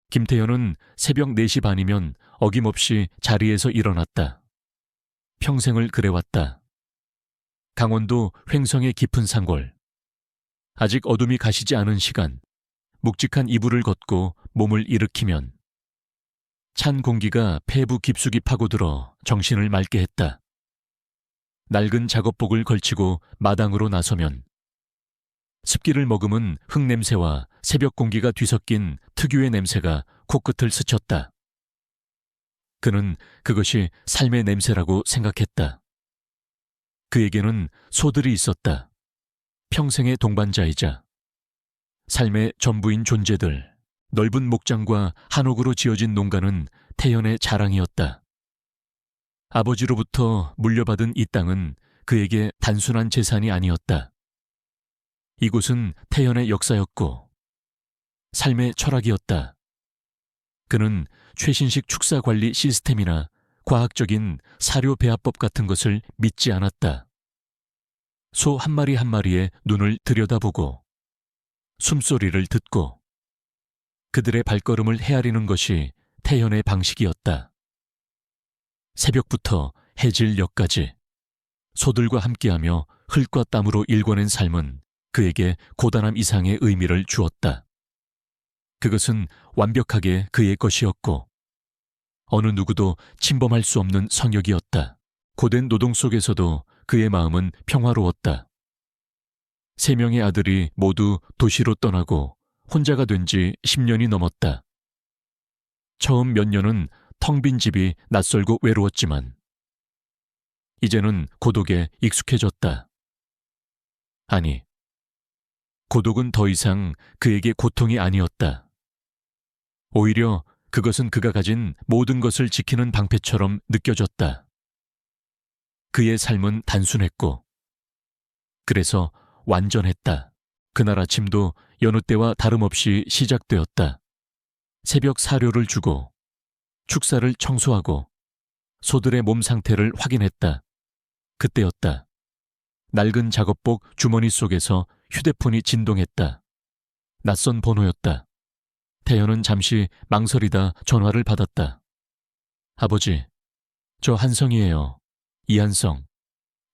김태현은 새벽 4시 반이면 어김없이 자리에서 일어났다. 평생을 그래왔다. 강원도 횡성의 깊은 산골. 아직 어둠이 가시지 않은 시간, 묵직한 이불을 걷고 몸을 일으키면 찬 공기가 폐부 깊숙이 파고들어 정신을 맑게 했다. 낡은 작업복을 걸치고 마당으로 나서면 습기를 머금은 흙냄새와 새벽 공기가 뒤섞인 특유의 냄새가 코끝을 스쳤다. 그는 그것이 삶의 냄새라고 생각했다. 그에게는 소들이 있었다. 평생의 동반자이자 삶의 전부인 존재들. 넓은 목장과 한옥으로 지어진 농가는 태연의 자랑이었다. 아버지로부터 물려받은 이 땅은 그에게 단순한 재산이 아니었다. 이곳은 태연의 역사였고 삶의 철학이었다. 그는 최신식 축사 관리 시스템이나 과학적인 사료 배합법 같은 것을 믿지 않았다. 소 한 마리 한 마리의 눈을 들여다보고 숨소리를 듣고 그들의 발걸음을 헤아리는 것이 태연의 방식이었다. 새벽부터 해질녘까지 소들과 함께하며 흙과 땀으로 일궈낸 삶은 그에게 고단함 이상의 의미를 주었다. 그것은 완벽하게 그의 것이었고 어느 누구도 침범할 수 없는 성역이었다. 고된 노동 속에서도 그의 마음은 평화로웠다. 3명의 아들이 모두 도시로 떠나고 혼자가 된 지 10년이 넘었다. 처음 몇 년은 텅 빈 집이 낯설고 외로웠지만 이제는 고독에 익숙해졌다. 아니, 고독은 더 이상 그에게 고통이 아니었다. 오히려 그것은 그가 가진 모든 것을 지키는 방패처럼 느껴졌다. 그의 삶은 단순했고 그래서 완전했다. 그날 아침도 여느 때와 다름없이 시작되었다. 새벽 사료를 주고 축사를 청소하고 소들의 몸 상태를 확인했다. 그때였다. 낡은 작업복 주머니 속에서 휴대폰이 진동했다. 낯선 번호였다. 태연은 잠시 망설이다 전화를 받았다. 아버지, 저 한성이에요. 이한성.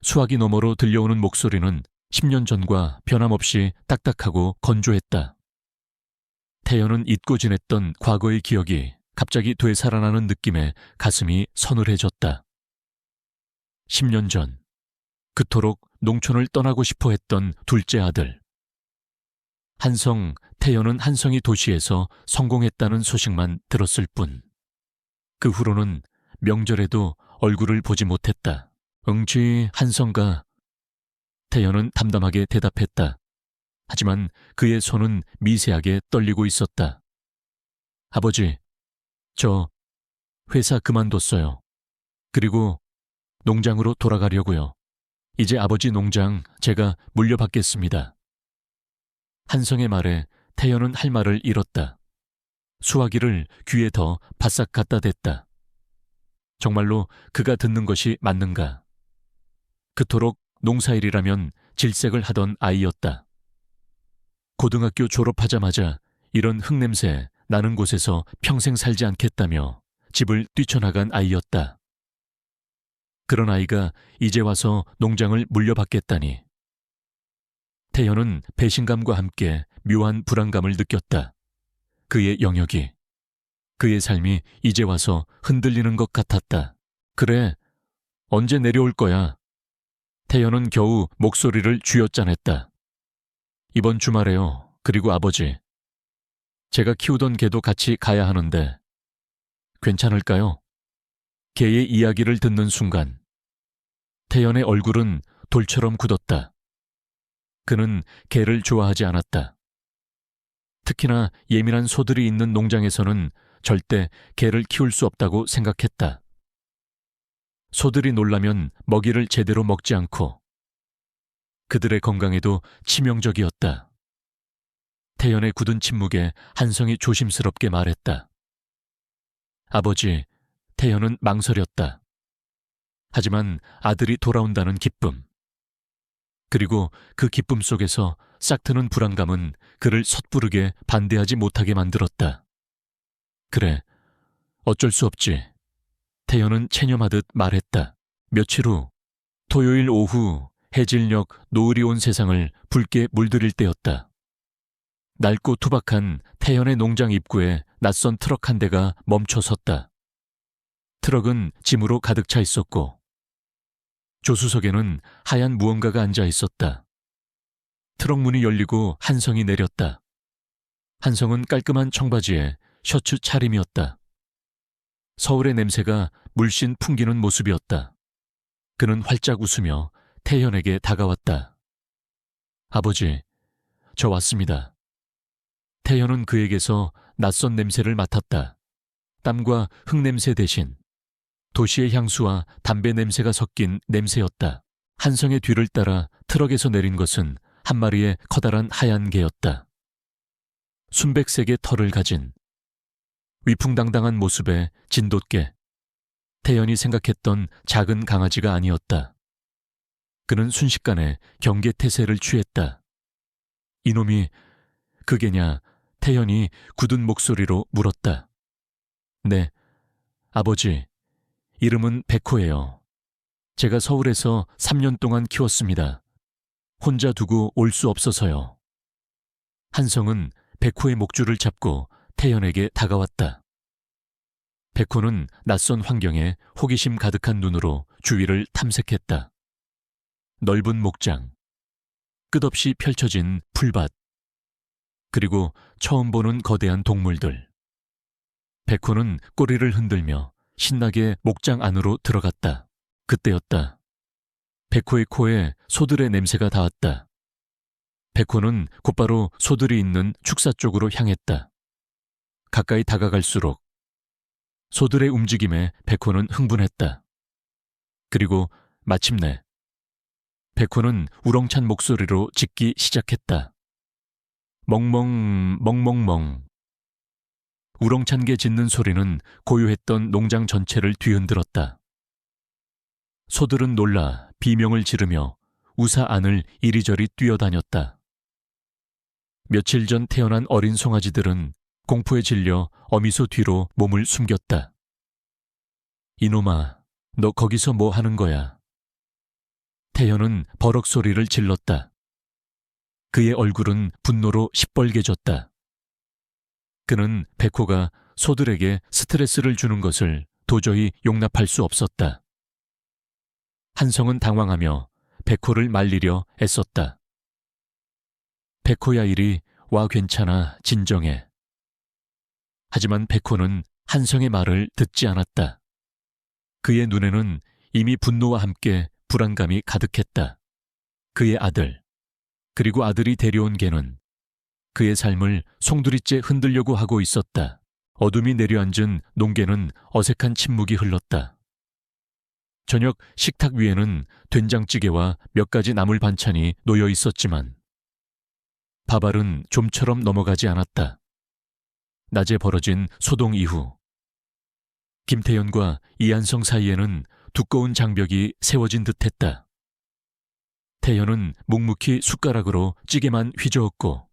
수화기 너머로 들려오는 목소리는 10년 전과 변함없이 딱딱하고 건조했다. 태연은 잊고 지냈던 과거의 기억이 갑자기 되살아나는 느낌에 가슴이 서늘해졌다. 10년 전, 그토록 농촌을 떠나고 싶어 했던 둘째 아들. 태연은 한성이 도시에서 성공했다는 소식만 들었을 뿐. 그 후로는 명절에도 얼굴을 보지 못했다. 응지 한성가. 태연은 담담하게 대답했다. 하지만 그의 손은 미세하게 떨리고 있었다. 아버지, 저 회사 그만뒀어요. 그리고 농장으로 돌아가려고요. 이제 아버지 농장 제가 물려받겠습니다. 한성의 말에 태연은 할 말을 잃었다. 수화기를 귀에 더 바싹 갖다 댔다. 정말로 그가 듣는 것이 맞는가? 그토록 농사일이라면 질색을 하던 아이였다. 고등학교 졸업하자마자 이런 흙냄새 나는 곳에서 평생 살지 않겠다며 집을 뛰쳐나간 아이였다. 그런 아이가 이제 와서 농장을 물려받겠다니. 태연은 배신감과 함께 묘한 불안감을 느꼈다. 그의 영역이, 그의 삶이 이제 와서 흔들리는 것 같았다. 그래, 언제 내려올 거야? 태연은 겨우 목소리를 쥐어짜냈다. 이번 주말에요. 그리고 아버지, 제가 키우던 개도 같이 가야 하는데 괜찮을까요? 개의 이야기를 듣는 순간 태연의 얼굴은 돌처럼 굳었다. 그는 개를 좋아하지 않았다. 특히나 예민한 소들이 있는 농장에서는 절대 개를 키울 수 없다고 생각했다. 소들이 놀라면 먹이를 제대로 먹지 않고 그들의 건강에도 치명적이었다. 태연의 굳은 침묵에 한성이 조심스럽게 말했다. 아버지, 태연은 망설였다. 하지만 아들이 돌아온다는 기쁨. 그리고 그 기쁨 속에서 싹트는 불안감은 그를 섣부르게 반대하지 못하게 만들었다. 그래, 어쩔 수 없지. 태연은 체념하듯 말했다. 며칠 후, 토요일 오후 해질녘 노을이 온 세상을 붉게 물들일 때였다. 낡고 투박한 태연의 농장 입구에 낯선 트럭 한 대가 멈춰 섰다. 트럭은 짐으로 가득 차 있었고 조수석에는 하얀 무언가가 앉아 있었다. 트럭 문이 열리고 한성이 내렸다. 한성은 깔끔한 청바지에 셔츠 차림이었다. 서울의 냄새가 물씬 풍기는 모습이었다. 그는 활짝 웃으며 태연에게 다가왔다. 아버지, 저 왔습니다. 태연은 그에게서 낯선 냄새를 맡았다. 땀과 흙냄새 대신 도시의 향수와 담배 냄새가 섞인 냄새였다. 한성의 뒤를 따라 트럭에서 내린 것은 한 마리의 커다란 하얀 개였다. 순백색의 털을 가진 위풍당당한 모습의 진돗개. 태연이 생각했던 작은 강아지가 아니었다. 그는 순식간에 경계태세를 취했다. 이놈이 그 개냐? 태연이 굳은 목소리로 물었다. 네, 아버지. 이름은 백호예요. 제가 서울에서 3년 동안 키웠습니다. 혼자 두고 올 수 없어서요. 한성은 백호의 목줄을 잡고 태연에게 다가왔다. 백호는 낯선 환경에 호기심 가득한 눈으로 주위를 탐색했다. 넓은 목장, 끝없이 펼쳐진 풀밭, 그리고 처음 보는 거대한 동물들. 백호는 꼬리를 흔들며 신나게 목장 안으로 들어갔다. 그때였다. 백호의 코에 소들의 냄새가 닿았다. 백호는 곧바로 소들이 있는 축사 쪽으로 향했다. 가까이 다가갈수록 소들의 움직임에 백호는 흥분했다. 그리고 마침내 백호는 우렁찬 목소리로 짖기 시작했다. 멍멍, 멍멍멍. 우렁찬 게 짖는 소리는 고요했던 농장 전체를 뒤흔들었다. 소들은 놀라 비명을 지르며 우사 안을 이리저리 뛰어다녔다. 며칠 전 태어난 어린 송아지들은 공포에 질려 어미소 뒤로 몸을 숨겼다. 이놈아, 너 거기서 뭐 하는 거야? 태연은 버럭 소리를 질렀다. 그의 얼굴은 분노로 시뻘개졌다. 그는 백호가 소들에게 스트레스를 주는 것을 도저히 용납할 수 없었다. 한성은 당황하며 백호를 말리려 애썼다. 백호야 이리 와 괜찮아 진정해. 하지만 백호는 한성의 말을 듣지 않았다. 그의 눈에는 이미 분노와 함께 불안감이 가득했다. 그의 아들, 그리고 아들이 데려온 개는 그의 삶을 송두리째 흔들려고 하고 있었다. 어둠이 내려앉은 농계는 어색한 침묵이 흘렀다. 저녁 식탁 위에는 된장찌개와 몇 가지 나물 반찬이 놓여 있었지만 밥알은 좀처럼 넘어가지 않았다. 낮에 벌어진 소동 이후 김태연과 이한성 사이에는 두꺼운 장벽이 세워진 듯했다. 태연은 묵묵히 숟가락으로 찌개만 휘저었고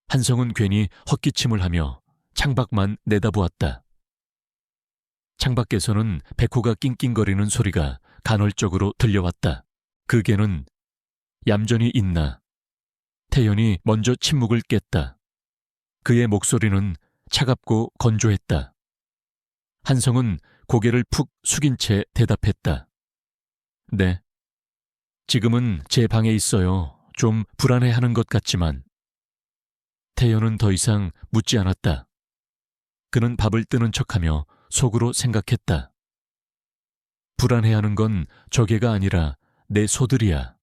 한성은 괜히 헛기침을 하며 창밖만 내다보았다. 창밖에서는 백호가 낑낑거리는 소리가 간헐적으로 들려왔다. 그 개는 얌전히 있나. 태연이 먼저 침묵을 깼다. 그의 목소리는 차갑고 건조했다. 한성은 고개를 푹 숙인 채 대답했다. 네. 지금은 제 방에 있어요. 좀 불안해하는 것 같지만. 태연은 더 이상 묻지 않았다. 그는 밥을 뜨는 척하며 속으로 생각했다. 불안해하는 건 저 개가 아니라 내 소들이야.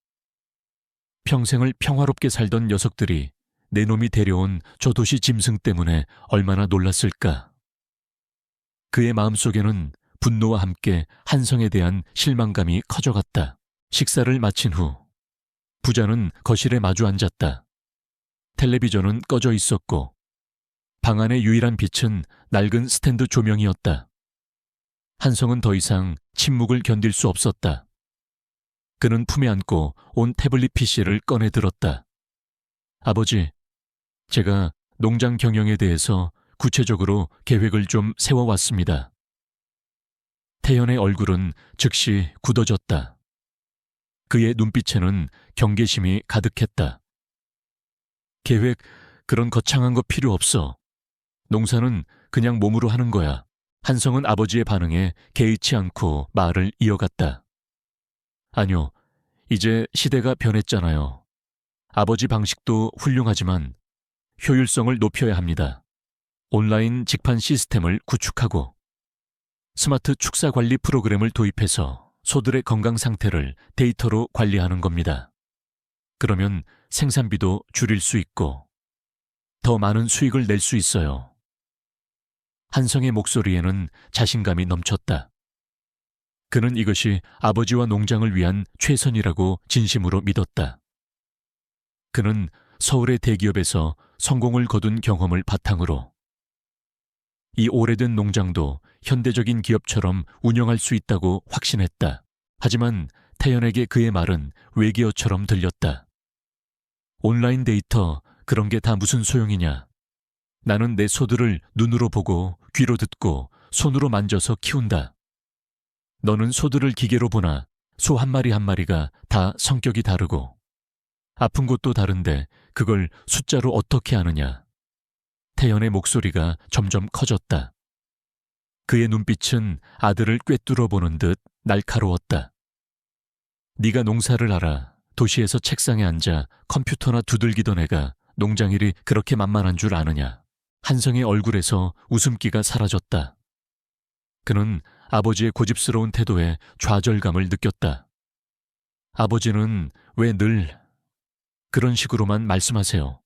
평생을 평화롭게 살던 녀석들이 내 놈이 데려온 저 도시 짐승 때문에 얼마나 놀랐을까. 그의 마음속에는 분노와 함께 한성에 대한 실망감이 커져갔다. 식사를 마친 후 부자는 거실에 마주 앉았다. 텔레비전은 꺼져 있었고 방 안의 유일한 빛은 낡은 스탠드 조명이었다. 한성은 더 이상 침묵을 견딜 수 없었다. 그는 품에 안고 온 태블릿 PC를 꺼내 들었다. 아버지, 제가 농장 경영에 대해서 구체적으로 계획을 좀 세워왔습니다. 태연의 얼굴은 즉시 굳어졌다. 그의 눈빛에는 경계심이 가득했다. 계획, 그런 거창한 거 필요 없어. 농사는 그냥 몸으로 하는 거야. 한성은 아버지의 반응에 개의치 않고 말을 이어갔다. 아니요, 이제 시대가 변했잖아요. 아버지 방식도 훌륭하지만 효율성을 높여야 합니다. 온라인 직판 시스템을 구축하고 스마트 축사 관리 프로그램을 도입해서 소들의 건강 상태를 데이터로 관리하는 겁니다. 그러면 생산비도 줄일 수 있고 더 많은 수익을 낼 수 있어요. 한성의 목소리에는 자신감이 넘쳤다. 그는 이것이 아버지와 농장을 위한 최선이라고 진심으로 믿었다. 그는 서울의 대기업에서 성공을 거둔 경험을 바탕으로 이 오래된 농장도 현대적인 기업처럼 운영할 수 있다고 확신했다. 하지만 태연에게 그의 말은 외계어처럼 들렸다. 온라인 데이터, 그런 게 다 무슨 소용이냐. 나는 내 소들을 눈으로 보고 귀로 듣고 손으로 만져서 키운다. 너는 소들을 기계로 보나 소 한 마리 한 마리가 다 성격이 다르고 아픈 곳도 다른데 그걸 숫자로 어떻게 아느냐. 태연의 목소리가 점점 커졌다. 그의 눈빛은 아들을 꿰뚫어 보는 듯 날카로웠다. 네가 농사를 알아. 도시에서 책상에 앉아 컴퓨터나 두들기던 애가 농장일이 그렇게 만만한 줄 아느냐. 한성의 얼굴에서 웃음기가 사라졌다. 그는 아버지의 고집스러운 태도에 좌절감을 느꼈다. 아버지는 왜 늘 그런 식으로만 말씀하세요.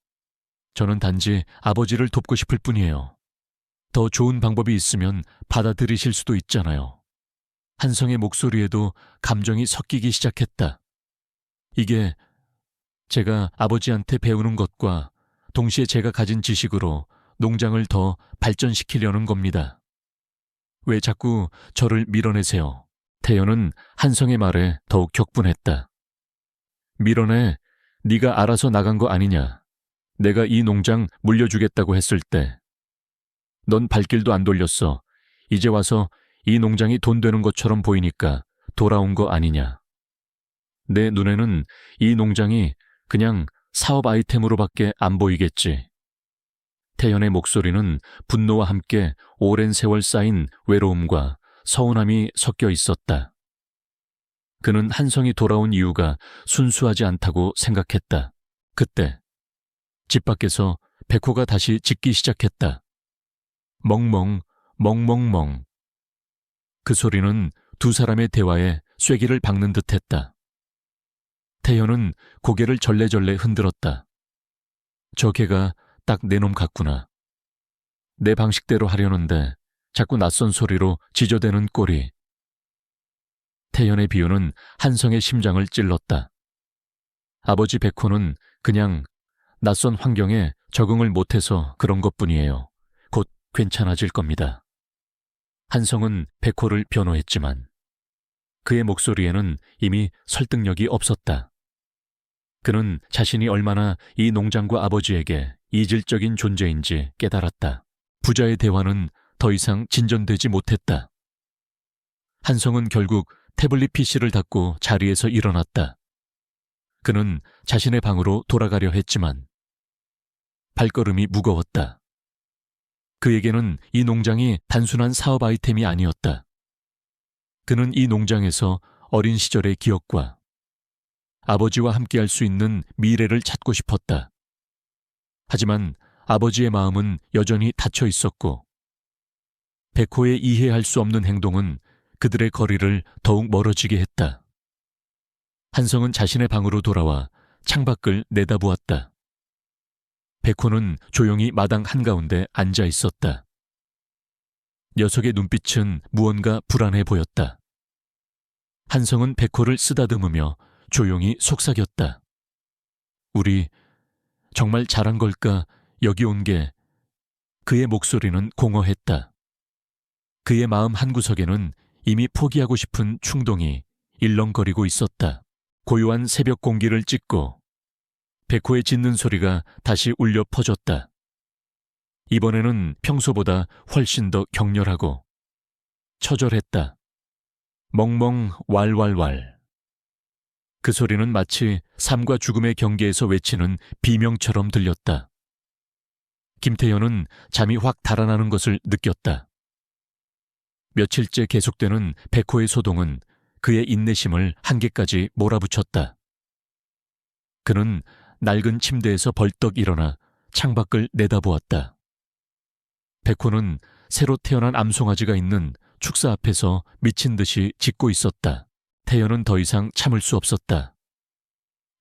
저는 단지 아버지를 돕고 싶을 뿐이에요. 더 좋은 방법이 있으면 받아들이실 수도 있잖아요. 한성의 목소리에도 감정이 섞이기 시작했다. 이게 제가 아버지한테 배우는 것과 동시에 제가 가진 지식으로 농장을 더 발전시키려는 겁니다. 왜 자꾸 저를 밀어내세요? 태연은 한성의 말에 더욱 격분했다. 밀어내? 네가 알아서 나간 거 아니냐. 내가 이 농장 물려주겠다고 했을 때 넌 발길도 안 돌렸어. 이제 와서 이 농장이 돈 되는 것처럼 보이니까 돌아온 거 아니냐. 내 눈에는 이 농장이 그냥 사업 아이템으로밖에 안 보이겠지. 태연의 목소리는 분노와 함께 오랜 세월 쌓인 외로움과 서운함이 섞여 있었다. 그는 한성이 돌아온 이유가 순수하지 않다고 생각했다. 그때 집 밖에서 백호가 다시 짖기 시작했다. 멍멍, 멍멍멍. 그 소리는 두 사람의 대화에 쐐기를 박는 듯했다. 태연은 고개를 절레절레 흔들었다. 저 개가 딱 내 놈 같구나. 내 방식대로 하려는데 자꾸 낯선 소리로 지저대는 꼴이. 태연의 비유는 한성의 심장을 찔렀다. 아버지 백호는 그냥 낯선 환경에 적응을 못해서 그런 것뿐이에요. 곧 괜찮아질 겁니다. 한성은 백호를 변호했지만 그의 목소리에는 이미 설득력이 없었다. 그는 자신이 얼마나 이 농장과 아버지에게 이질적인 존재인지 깨달았다. 부자의 대화는 더 이상 진전되지 못했다. 한성은 결국 태블릿 PC를 닫고 자리에서 일어났다. 그는 자신의 방으로 돌아가려 했지만 발걸음이 무거웠다. 그에게는 이 농장이 단순한 사업 아이템이 아니었다. 그는 이 농장에서 어린 시절의 기억과 아버지와 함께할 수 있는 미래를 찾고 싶었다. 하지만 아버지의 마음은 여전히 닫혀 있었고 백호의 이해할 수 없는 행동은 그들의 거리를 더욱 멀어지게 했다. 한성은 자신의 방으로 돌아와 창밖을 내다보았다. 백호는 조용히 마당 한가운데 앉아 있었다. 녀석의 눈빛은 무언가 불안해 보였다. 한성은 백호를 쓰다듬으며 조용히 속삭였다. 우리 정말 잘한 걸까? 여기 온 게. 그의 목소리는 공허했다. 그의 마음 한구석에는 이미 포기하고 싶은 충동이 일렁거리고 있었다. 고요한 새벽 공기를 찢고 백호의 짖는 소리가 다시 울려 퍼졌다. 이번에는 평소보다 훨씬 더 격렬하고 처절했다. 멍멍 왈왈왈. 그 소리는 마치 삶과 죽음의 경계에서 외치는 비명처럼 들렸다. 김태현은 잠이 확 달아나는 것을 느꼈다. 며칠째 계속되는 백호의 소동은 그의 인내심을 한계까지 몰아붙였다. 그는 낡은 침대에서 벌떡 일어나 창밖을 내다보았다. 백호는 새로 태어난 암송아지가 있는 축사 앞에서 미친 듯이 짖고 있었다. 태연은 더 이상 참을 수 없었다.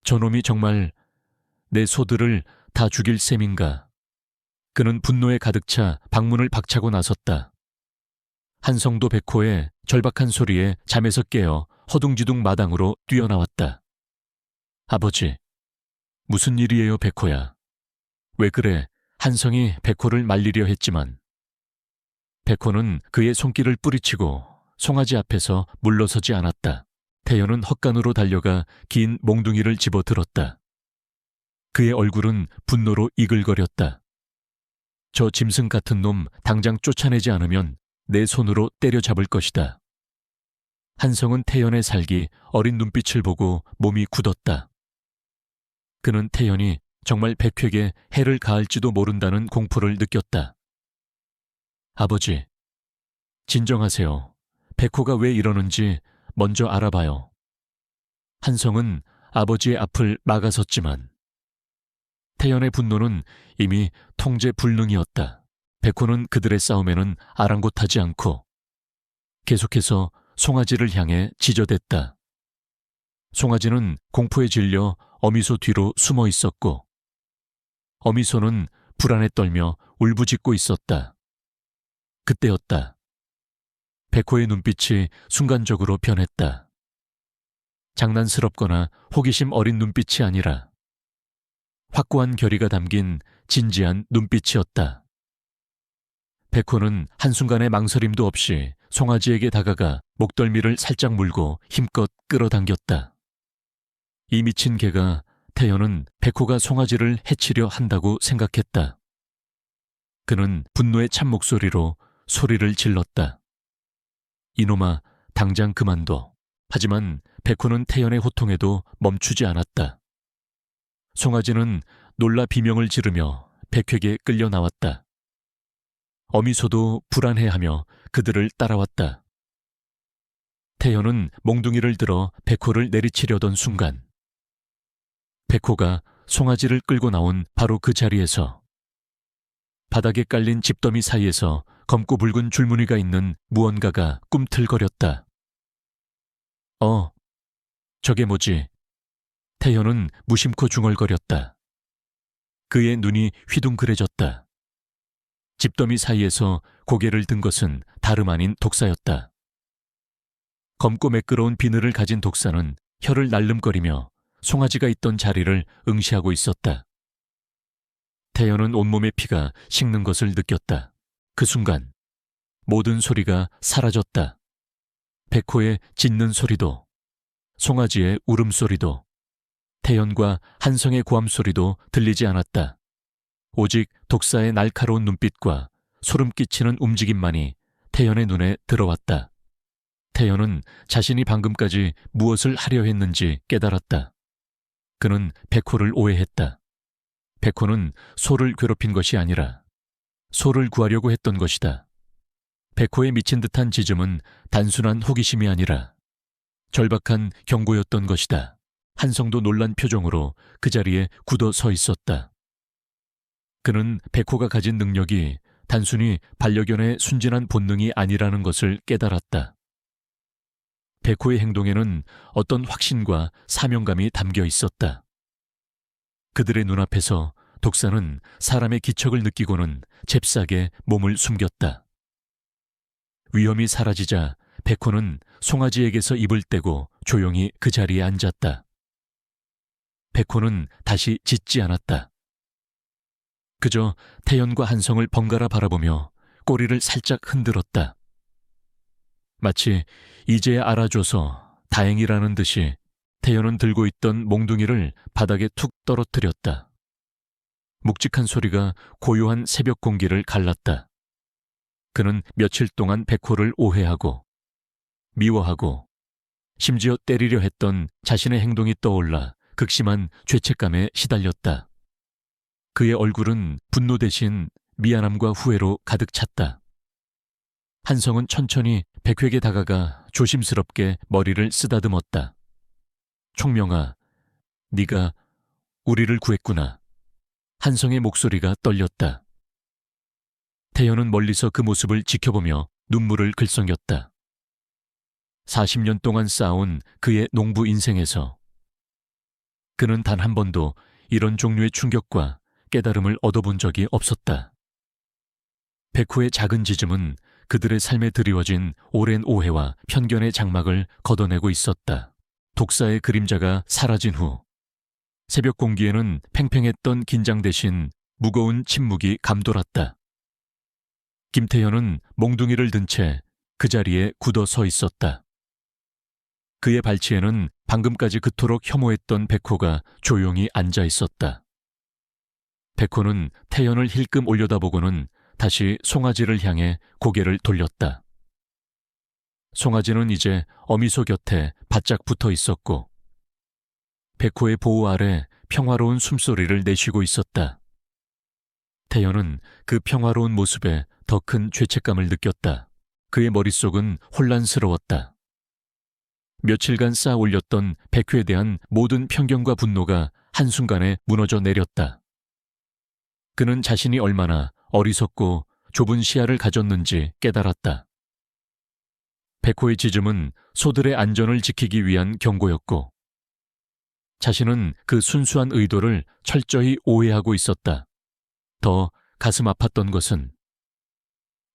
저놈이 정말 내 소들을 다 죽일 셈인가. 그는 분노에 가득 차 방문을 박차고 나섰다. 한성도 백호의 절박한 소리에 잠에서 깨어 허둥지둥 마당으로 뛰어나왔다. 아버지, 무슨 일이에요, 백호야? 왜 그래? 한성이 백호를 말리려 했지만 백호는 그의 손길을 뿌리치고 송아지 앞에서 물러서지 않았다. 태연은 헛간으로 달려가 긴 몽둥이를 집어들었다. 그의 얼굴은 분노로 이글거렸다. 저 짐승 같은 놈 당장 쫓아내지 않으면 내 손으로 때려잡을 것이다. 한성은 태연의 살기 어린 눈빛을 보고 몸이 굳었다. 그는 태연이 정말 백회에게 해를 가할지도 모른다는 공포를 느꼈다. 아버지, 진정하세요. 백호가 왜 이러는지 먼저 알아봐요. 한성은 아버지의 앞을 막아섰지만 태연의 분노는 이미 통제 불능이었다. 백호는 그들의 싸움에는 아랑곳하지 않고 계속해서 송아지를 향해 지저댔다. 송아지는 공포에 질려 어미소 뒤로 숨어 있었고 어미소는 불안에 떨며 울부짖고 있었다. 그때였다. 백호의 눈빛이 순간적으로 변했다. 장난스럽거나 호기심 어린 눈빛이 아니라 확고한 결의가 담긴 진지한 눈빛이었다. 백호는 한순간의 망설임도 없이 송아지에게 다가가 목덜미를 살짝 물고 힘껏 끌어당겼다. 이 미친 개가 태연은 백호가 송아지를 해치려 한다고 생각했다. 그는 분노의 찬 목소리로 소리를 질렀다. 이놈아, 당장 그만둬. 하지만 백호는 태연의 호통에도 멈추지 않았다. 송아지는 놀라 비명을 지르며 백회에게 끌려 나왔다. 어미소도 불안해하며 그들을 따라왔다. 태연은 몽둥이를 들어 백호를 내리치려던 순간 백호가 송아지를 끌고 나온 바로 그 자리에서 바닥에 깔린 집더미 사이에서 검고 붉은 줄무늬가 있는 무언가가 꿈틀거렸다. 저게 뭐지? 태연은 무심코 중얼거렸다. 그의 눈이 휘둥그레졌다. 집더미 사이에서 고개를 든 것은 다름 아닌 독사였다. 검고 매끄러운 비늘을 가진 독사는 혀를 날름거리며 송아지가 있던 자리를 응시하고 있었다. 태연은 온몸의 피가 식는 것을 느꼈다. 그 순간 모든 소리가 사라졌다. 백호의 짖는 소리도, 송아지의 울음소리도, 태연과 한성의 고함소리도 들리지 않았다. 오직 독사의 날카로운 눈빛과 소름 끼치는 움직임만이 태연의 눈에 들어왔다. 태연은 자신이 방금까지 무엇을 하려 했는지 깨달았다. 그는 백호를 오해했다. 백호는 소를 괴롭힌 것이 아니라 소를 구하려고 했던 것이다. 백호의 미친 듯한 짖음은 단순한 호기심이 아니라 절박한 경고였던 것이다. 한성도 놀란 표정으로 그 자리에 굳어 서 있었다. 그는 백호가 가진 능력이 단순히 반려견의 순진한 본능이 아니라는 것을 깨달았다. 백호의 행동에는 어떤 확신과 사명감이 담겨 있었다. 그들의 눈앞에서 독사는 사람의 기척을 느끼고는 잽싸게 몸을 숨겼다. 위험이 사라지자 백호는 송아지에게서 입을 떼고 조용히 그 자리에 앉았다. 백호는 다시 짖지 않았다. 그저 태연과 한성을 번갈아 바라보며 꼬리를 살짝 흔들었다. 마치 이제야 알아줘서 다행이라는 듯이 태연은 들고 있던 몽둥이를 바닥에 툭 떨어뜨렸다. 묵직한 소리가 고요한 새벽 공기를 갈랐다. 그는 며칠 동안 백호를 오해하고 미워하고 심지어 때리려 했던 자신의 행동이 떠올라 극심한 죄책감에 시달렸다. 그의 얼굴은 분노 대신 미안함과 후회로 가득 찼다. 한성은 천천히 백회에게 다가가 조심스럽게 머리를 쓰다듬었다. 총명아, 네가 우리를 구했구나. 한성의 목소리가 떨렸다. 태연은 멀리서 그 모습을 지켜보며 눈물을 글썽였다. 40년 동안 쌓아온 그의 농부 인생에서 그는 단 한 번도 이런 종류의 충격과 깨달음을 얻어본 적이 없었다. 백호의 작은 짖음은 그들의 삶에 드리워진 오랜 오해와 편견의 장막을 걷어내고 있었다. 독사의 그림자가 사라진 후 새벽 공기에는 팽팽했던 긴장 대신 무거운 침묵이 감돌았다. 김태현은 몽둥이를 든 채 그 자리에 굳어 서 있었다. 그의 발치에는 방금까지 그토록 혐오했던 백호가 조용히 앉아 있었다. 백호는 태연을 힐끔 올려다보고는 다시 송아지를 향해 고개를 돌렸다. 송아지는 이제 어미소 곁에 바짝 붙어 있었고 백호의 보호 아래 평화로운 숨소리를 내쉬고 있었다. 태연은 그 평화로운 모습에 더 큰 죄책감을 느꼈다. 그의 머릿속은 혼란스러웠다. 며칠간 쌓아 올렸던 백호에 대한 모든 편견과 분노가 한순간에 무너져 내렸다. 그는 자신이 얼마나 어리석고 좁은 시야를 가졌는지 깨달았다. 백호의 짖음은 소들의 안전을 지키기 위한 경고였고 자신은 그 순수한 의도를 철저히 오해하고 있었다. 더 가슴 아팠던 것은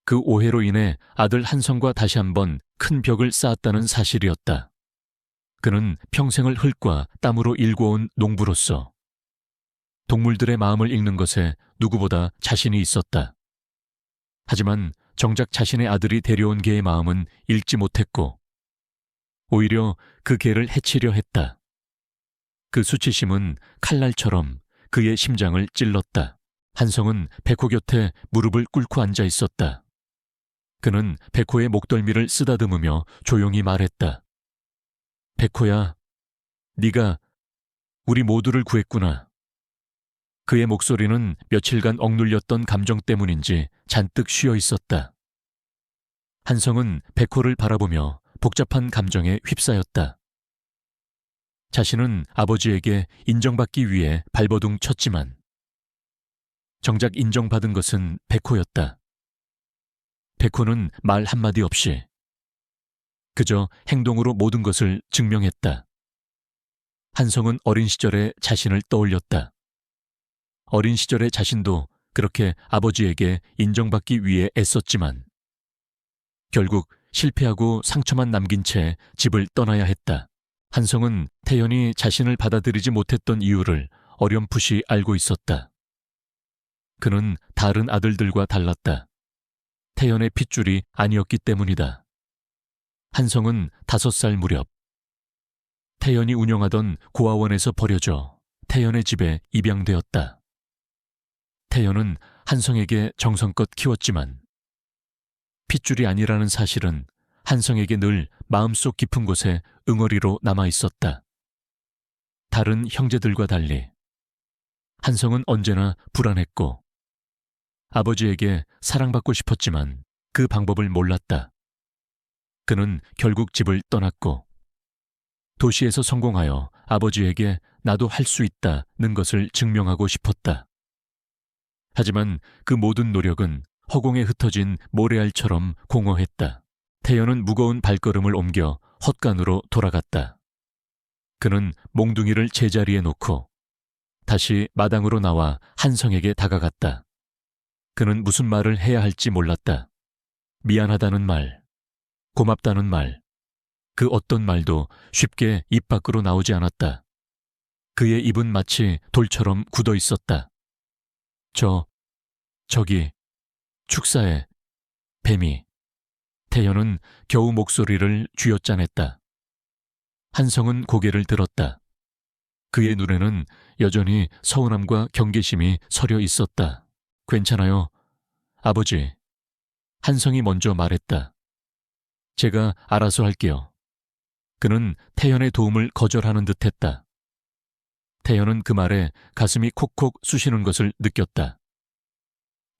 그 오해로 인해 아들 한성과 다시 한번 큰 벽을 쌓았다는 사실이었다. 그는 평생을 흙과 땀으로 일궈온 농부로서 동물들의 마음을 읽는 것에 누구보다 자신이 있었다. 하지만 정작 자신의 아들이 데려온 개의 마음은 읽지 못했고 오히려 그 개를 해치려 했다. 그 수치심은 칼날처럼 그의 심장을 찔렀다. 한성은 백호 곁에 무릎을 꿇고 앉아 있었다. 그는 백호의 목덜미를 쓰다듬으며 조용히 말했다. 백호야, 네가 우리 모두를 구했구나. 그의 목소리는 며칠간 억눌렸던 감정 때문인지 잔뜩 쉬어 있었다. 한성은 백호를 바라보며 복잡한 감정에 휩싸였다. 자신은 아버지에게 인정받기 위해 발버둥 쳤지만 정작 인정받은 것은 백호였다. 백호는 말 한마디 없이 그저 행동으로 모든 것을 증명했다. 한성은 어린 시절의 자신을 떠올렸다. 어린 시절의 자신도 그렇게 아버지에게 인정받기 위해 애썼지만 결국 실패하고 상처만 남긴 채 집을 떠나야 했다. 한성은 태연이 자신을 받아들이지 못했던 이유를 어렴풋이 알고 있었다. 그는 다른 아들들과 달랐다. 태연의 핏줄이 아니었기 때문이다. 한성은 5살 무렵 태연이 운영하던 고아원에서 버려져 태연의 집에 입양되었다. 태연은 한성에게 정성껏 키웠지만 핏줄이 아니라는 사실은 한성에게 늘 마음속 깊은 곳에 응어리로 남아 있었다. 다른 형제들과 달리 한성은 언제나 불안했고 아버지에게 사랑받고 싶었지만 그 방법을 몰랐다. 그는 결국 집을 떠났고 도시에서 성공하여 아버지에게 나도 할 수 있다는 것을 증명하고 싶었다. 하지만 그 모든 노력은 허공에 흩어진 모래알처럼 공허했다. 태연은 무거운 발걸음을 옮겨 헛간으로 돌아갔다. 그는 몽둥이를 제자리에 놓고 다시 마당으로 나와 한성에게 다가갔다. 그는 무슨 말을 해야 할지 몰랐다. 미안하다는 말, 고맙다는 말, 그 어떤 말도 쉽게 입 밖으로 나오지 않았다. 그의 입은 마치 돌처럼 굳어 있었다. 저기, 축사에, 뱀이. 태연은 겨우 목소리를 쥐어짜냈다. 한성은 고개를 들었다. 그의 눈에는 여전히 서운함과 경계심이 서려 있었다. 괜찮아요, 아버지. 한성이 먼저 말했다. 제가 알아서 할게요. 그는 태연의 도움을 거절하는 듯했다. 태연은 그 말에 가슴이 콕콕 쑤시는 것을 느꼈다.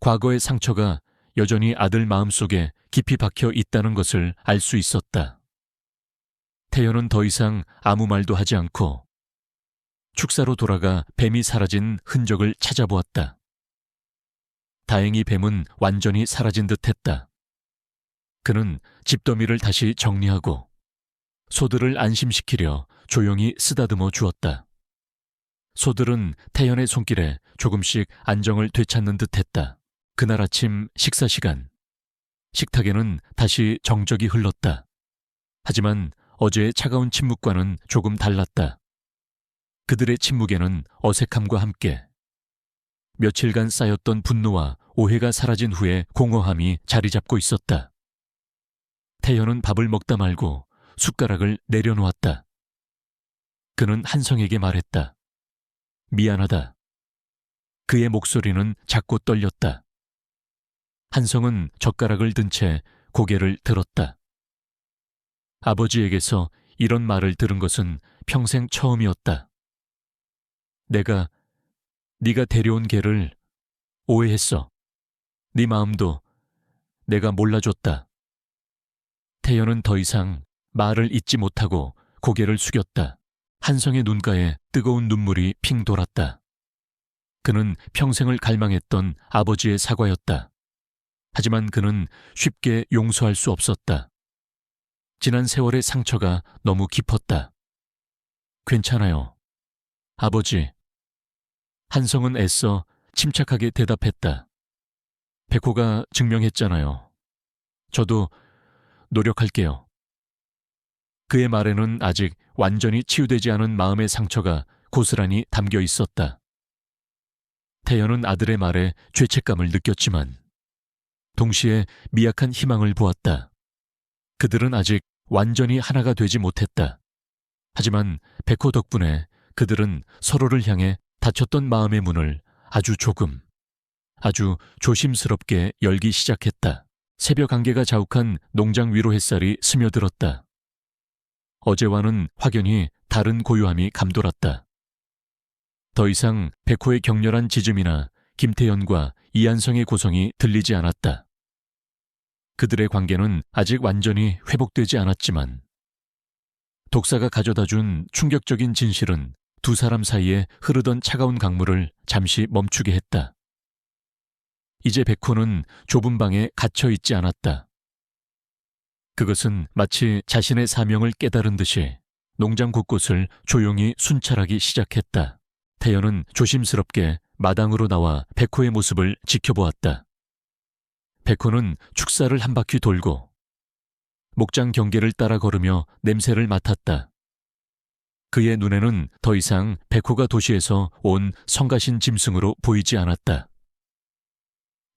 과거의 상처가 여전히 아들 마음속에 깊이 박혀 있다는 것을 알 수 있었다. 태연은 더 이상 아무 말도 하지 않고 축사로 돌아가 뱀이 사라진 흔적을 찾아보았다. 다행히 뱀은 완전히 사라진 듯했다. 그는 집더미를 다시 정리하고 소들을 안심시키려 조용히 쓰다듬어 주었다. 소들은 태연의 손길에 조금씩 안정을 되찾는 듯했다. 그날 아침 식사 시간. 식탁에는 다시 정적이 흘렀다. 하지만 어제의 차가운 침묵과는 조금 달랐다. 그들의 침묵에는 어색함과 함께 며칠간 쌓였던 분노와 오해가 사라진 후에 공허함이 자리 잡고 있었다. 태연은 밥을 먹다 말고 숟가락을 내려놓았다. 그는 한성에게 말했다. 미안하다. 그의 목소리는 작고 떨렸다. 한성은 젓가락을 든 채 고개를 들었다. 아버지에게서 이런 말을 들은 것은 평생 처음이었다. 네가 데려온 개를 오해했어. 네 마음도 내가 몰라줬다. 태연은 더 이상 말을 잇지 못하고 고개를 숙였다. 한성의 눈가에 뜨거운 눈물이 핑 돌았다. 그는 평생을 갈망했던 아버지의 사과였다. 하지만 그는 쉽게 용서할 수 없었다. 지난 세월의 상처가 너무 깊었다. 괜찮아요, 아버지. 한성은 애써 침착하게 대답했다. 백호가 증명했잖아요. 저도 노력할게요. 그의 말에는 아직 완전히 치유되지 않은 마음의 상처가 고스란히 담겨 있었다. 태연은 아들의 말에 죄책감을 느꼈지만 동시에 미약한 희망을 보았다. 그들은 아직 완전히 하나가 되지 못했다. 하지만 백호 덕분에 그들은 서로를 향해 닫혔던 마음의 문을 아주 조심스럽게 열기 시작했다. 새벽 안개가 자욱한 농장 위로 햇살이 스며들었다. 어제와는 확연히 다른 고요함이 감돌았다. 더 이상 백호의 격렬한 짖음이나 김태연과 이한성의 고성이 들리지 않았다. 그들의 관계는 아직 완전히 회복되지 않았지만 독사가 가져다준 충격적인 진실은 두 사람 사이에 흐르던 차가운 강물을 잠시 멈추게 했다. 이제 백호는 좁은 방에 갇혀 있지 않았다. 그것은 마치 자신의 사명을 깨달은 듯이 농장 곳곳을 조용히 순찰하기 시작했다. 태연은 조심스럽게 마당으로 나와 백호의 모습을 지켜보았다. 백호는 축사를 한 바퀴 돌고 목장 경계를 따라 걸으며 냄새를 맡았다. 그의 눈에는 더 이상 백호가 도시에서 온 성가신 짐승으로 보이지 않았다.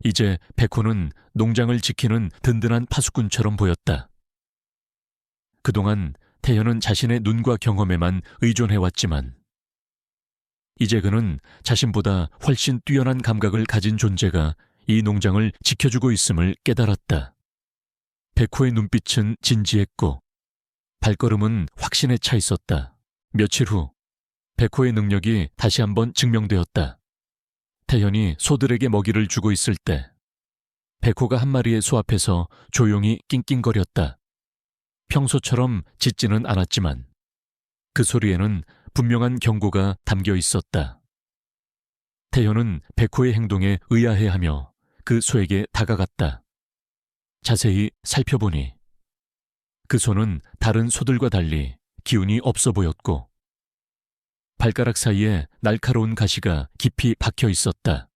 이제 백호는 농장을 지키는 든든한 파수꾼처럼 보였다. 그동안 태연은 자신의 눈과 경험에만 의존해왔지만 이제 그는 자신보다 훨씬 뛰어난 감각을 가진 존재가 이 농장을 지켜주고 있음을 깨달았다. 백호의 눈빛은 진지했고 발걸음은 확신에 차 있었다. 며칠 후 백호의 능력이 다시 한번 증명되었다. 태연이 소들에게 먹이를 주고 있을 때 백호가 한 마리의 소 앞에서 조용히 낑낑거렸다. 평소처럼 짖지는 않았지만 그 소리에는 분명한 경고가 담겨 있었다. 태연은 백호의 행동에 의아해하며 그 소에게 다가갔다. 자세히 살펴보니 그 소는 다른 소들과 달리 기운이 없어 보였고 발가락 사이에 날카로운 가시가 깊이 박혀 있었다.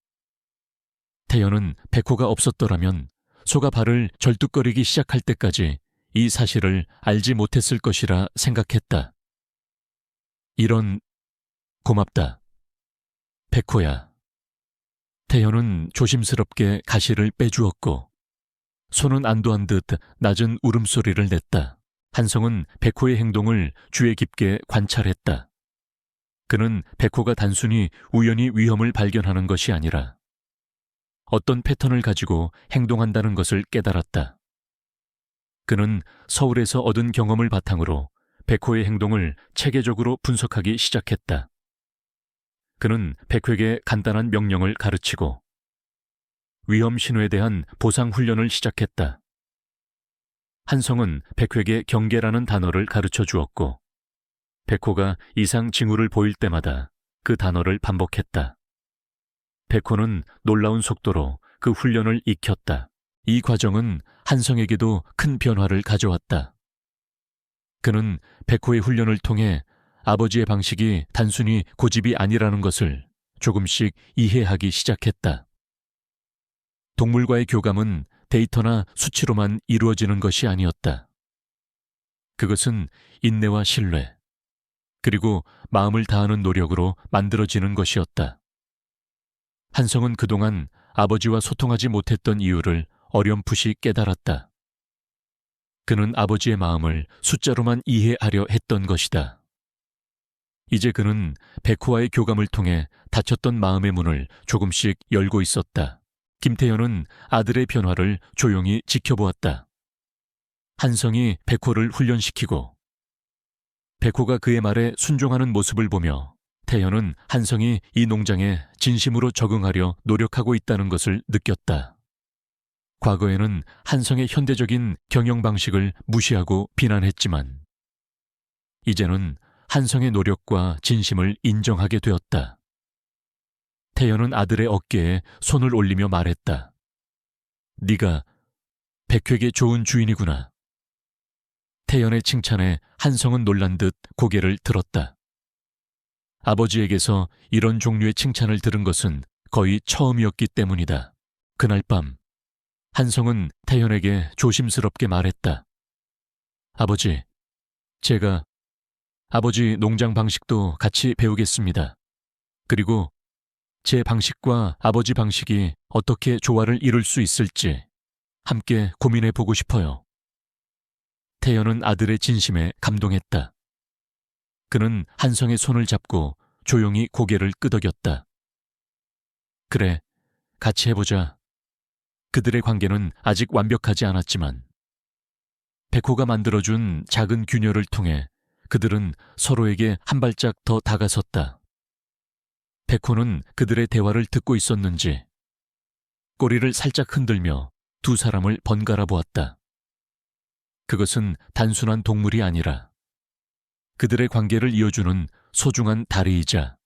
태연은 백호가 없었더라면 소가 발을 절뚝거리기 시작할 때까지 이 사실을 알지 못했을 것이라 생각했다. 고맙다. 백호야. 태연은 조심스럽게 가시를 빼주었고 소는 안도한 듯 낮은 울음소리를 냈다. 한성은 백호의 행동을 주의 깊게 관찰했다. 그는 백호가 단순히 우연히 위험을 발견하는 것이 아니라 어떤 패턴을 가지고 행동한다는 것을 깨달았다. 그는 서울에서 얻은 경험을 바탕으로 백호의 행동을 체계적으로 분석하기 시작했다. 그는 백호에게 간단한 명령을 가르치고 위험 신호에 대한 보상 훈련을 시작했다. 한성은 백호에게 경계라는 단어를 가르쳐 주었고 백호가 이상 징후를 보일 때마다 그 단어를 반복했다. 백호는 놀라운 속도로 그 훈련을 익혔다. 이 과정은 한성에게도 큰 변화를 가져왔다. 그는 백호의 훈련을 통해 아버지의 방식이 단순히 고집이 아니라는 것을 조금씩 이해하기 시작했다. 동물과의 교감은 데이터나 수치로만 이루어지는 것이 아니었다. 그것은 인내와 신뢰, 그리고 마음을 다하는 노력으로 만들어지는 것이었다. 한성은 그동안 아버지와 소통하지 못했던 이유를 어렴풋이 깨달았다. 그는 아버지의 마음을 숫자로만 이해하려 했던 것이다. 이제 그는 백호와의 교감을 통해 닫혔던 마음의 문을 조금씩 열고 있었다. 김태현은 아들의 변화를 조용히 지켜보았다. 한성이 백호를 훈련시키고 백호가 그의 말에 순종하는 모습을 보며 태현은 한성이 이 농장에 진심으로 적응하려 노력하고 있다는 것을 느꼈다. 과거에는 한성의 현대적인 경영 방식을 무시하고 비난했지만 이제는 한성의 노력과 진심을 인정하게 되었다. 태연은 아들의 어깨에 손을 올리며 말했다. 네가 백회계 좋은 주인이구나. 태연의 칭찬에 한성은 놀란 듯 고개를 들었다. 아버지에게서 이런 종류의 칭찬을 들은 것은 거의 처음이었기 때문이다. 그날 밤 한성은 태연에게 조심스럽게 말했다. 아버지, 제가 아버지 농장 방식도 같이 배우겠습니다. 그리고 제 방식과 아버지 방식이 어떻게 조화를 이룰 수 있을지 함께 고민해 보고 싶어요. 태연은 아들의 진심에 감동했다. 그는 한성의 손을 잡고 조용히 고개를 끄덕였다. 그래, 같이 해보자. 그들의 관계는 아직 완벽하지 않았지만 백호가 만들어준 작은 균열을 통해 그들은 서로에게 한 발짝 더 다가섰다. 백호는 그들의 대화를 듣고 있었는지 꼬리를 살짝 흔들며 두 사람을 번갈아 보았다. 그것은 단순한 동물이 아니라 그들의 관계를 이어주는 소중한 다리이자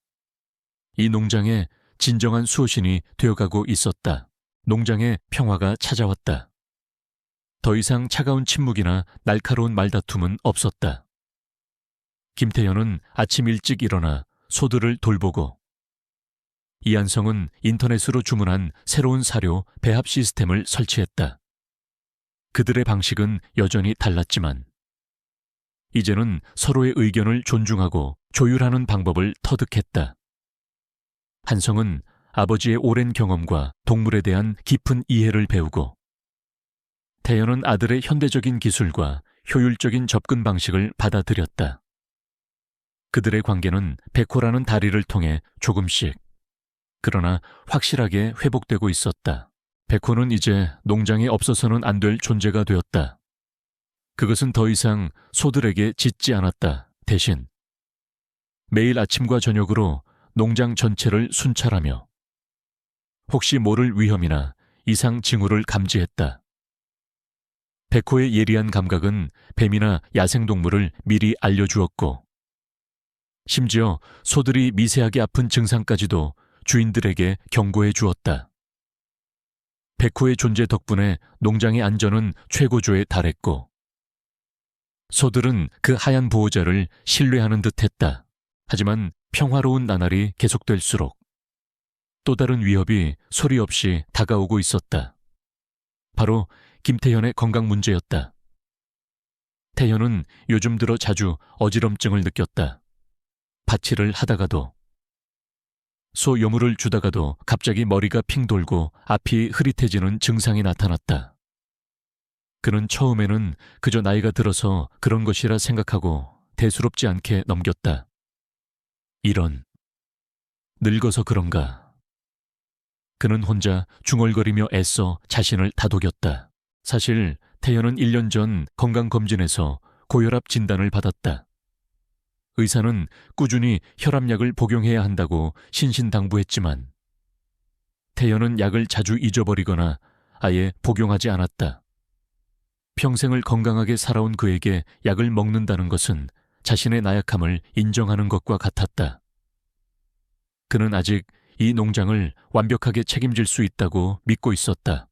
이 농장의 진정한 수호신이 되어가고 있었다. 농장에 평화가 찾아왔다. 더 이상 차가운 침묵이나 날카로운 말다툼은 없었다. 김태현은 아침 일찍 일어나 소들을 돌보고 이한성은 인터넷으로 주문한 새로운 사료 배합 시스템을 설치했다. 그들의 방식은 여전히 달랐지만 이제는 서로의 의견을 존중하고 조율하는 방법을 터득했다. 한성은 아버지의 오랜 경험과 동물에 대한 깊은 이해를 배우고 태연은 아들의 현대적인 기술과 효율적인 접근 방식을 받아들였다. 그들의 관계는 백호라는 다리를 통해 조금씩, 그러나 확실하게 회복되고 있었다. 백호는 이제 농장에 없어서는 안 될 존재가 되었다. 그것은 더 이상 소들에게 짖지 않았다. 대신 매일 아침과 저녁으로 농장 전체를 순찰하며 혹시 모를 위험이나 이상 징후를 감지했다. 백호의 예리한 감각은 뱀이나 야생동물을 미리 알려주었고 심지어 소들이 미세하게 아픈 증상까지도 주인들에게 경고해 주었다. 백호의 존재 덕분에 농장의 안전은 최고조에 달했고 소들은 그 하얀 보호자를 신뢰하는 듯했다. 하지만 평화로운 나날이 계속될수록 또 다른 위협이 소리 없이 다가오고 있었다. 바로 김태현의 건강 문제였다. 태현은 요즘 들어 자주 어지럼증을 느꼈다. 밭일을 하다가도 소 여물을 주다가도 갑자기 머리가 핑 돌고 앞이 흐릿해지는 증상이 나타났다. 그는 처음에는 그저 나이가 들어서 그런 것이라 생각하고 대수롭지 않게 넘겼다. 이런. 늙어서 그런가. 그는 혼자 중얼거리며 애써 자신을 다독였다. 사실 태연은 1년 전 건강검진에서 고혈압 진단을 받았다. 의사는 꾸준히 혈압약을 복용해야 한다고 신신당부했지만 태연은 약을 자주 잊어버리거나 아예 복용하지 않았다. 평생을 건강하게 살아온 그에게 약을 먹는다는 것은 자신의 나약함을 인정하는 것과 같았다. 그는 아직 이 농장을 완벽하게 책임질 수 있다고 믿고 있었다.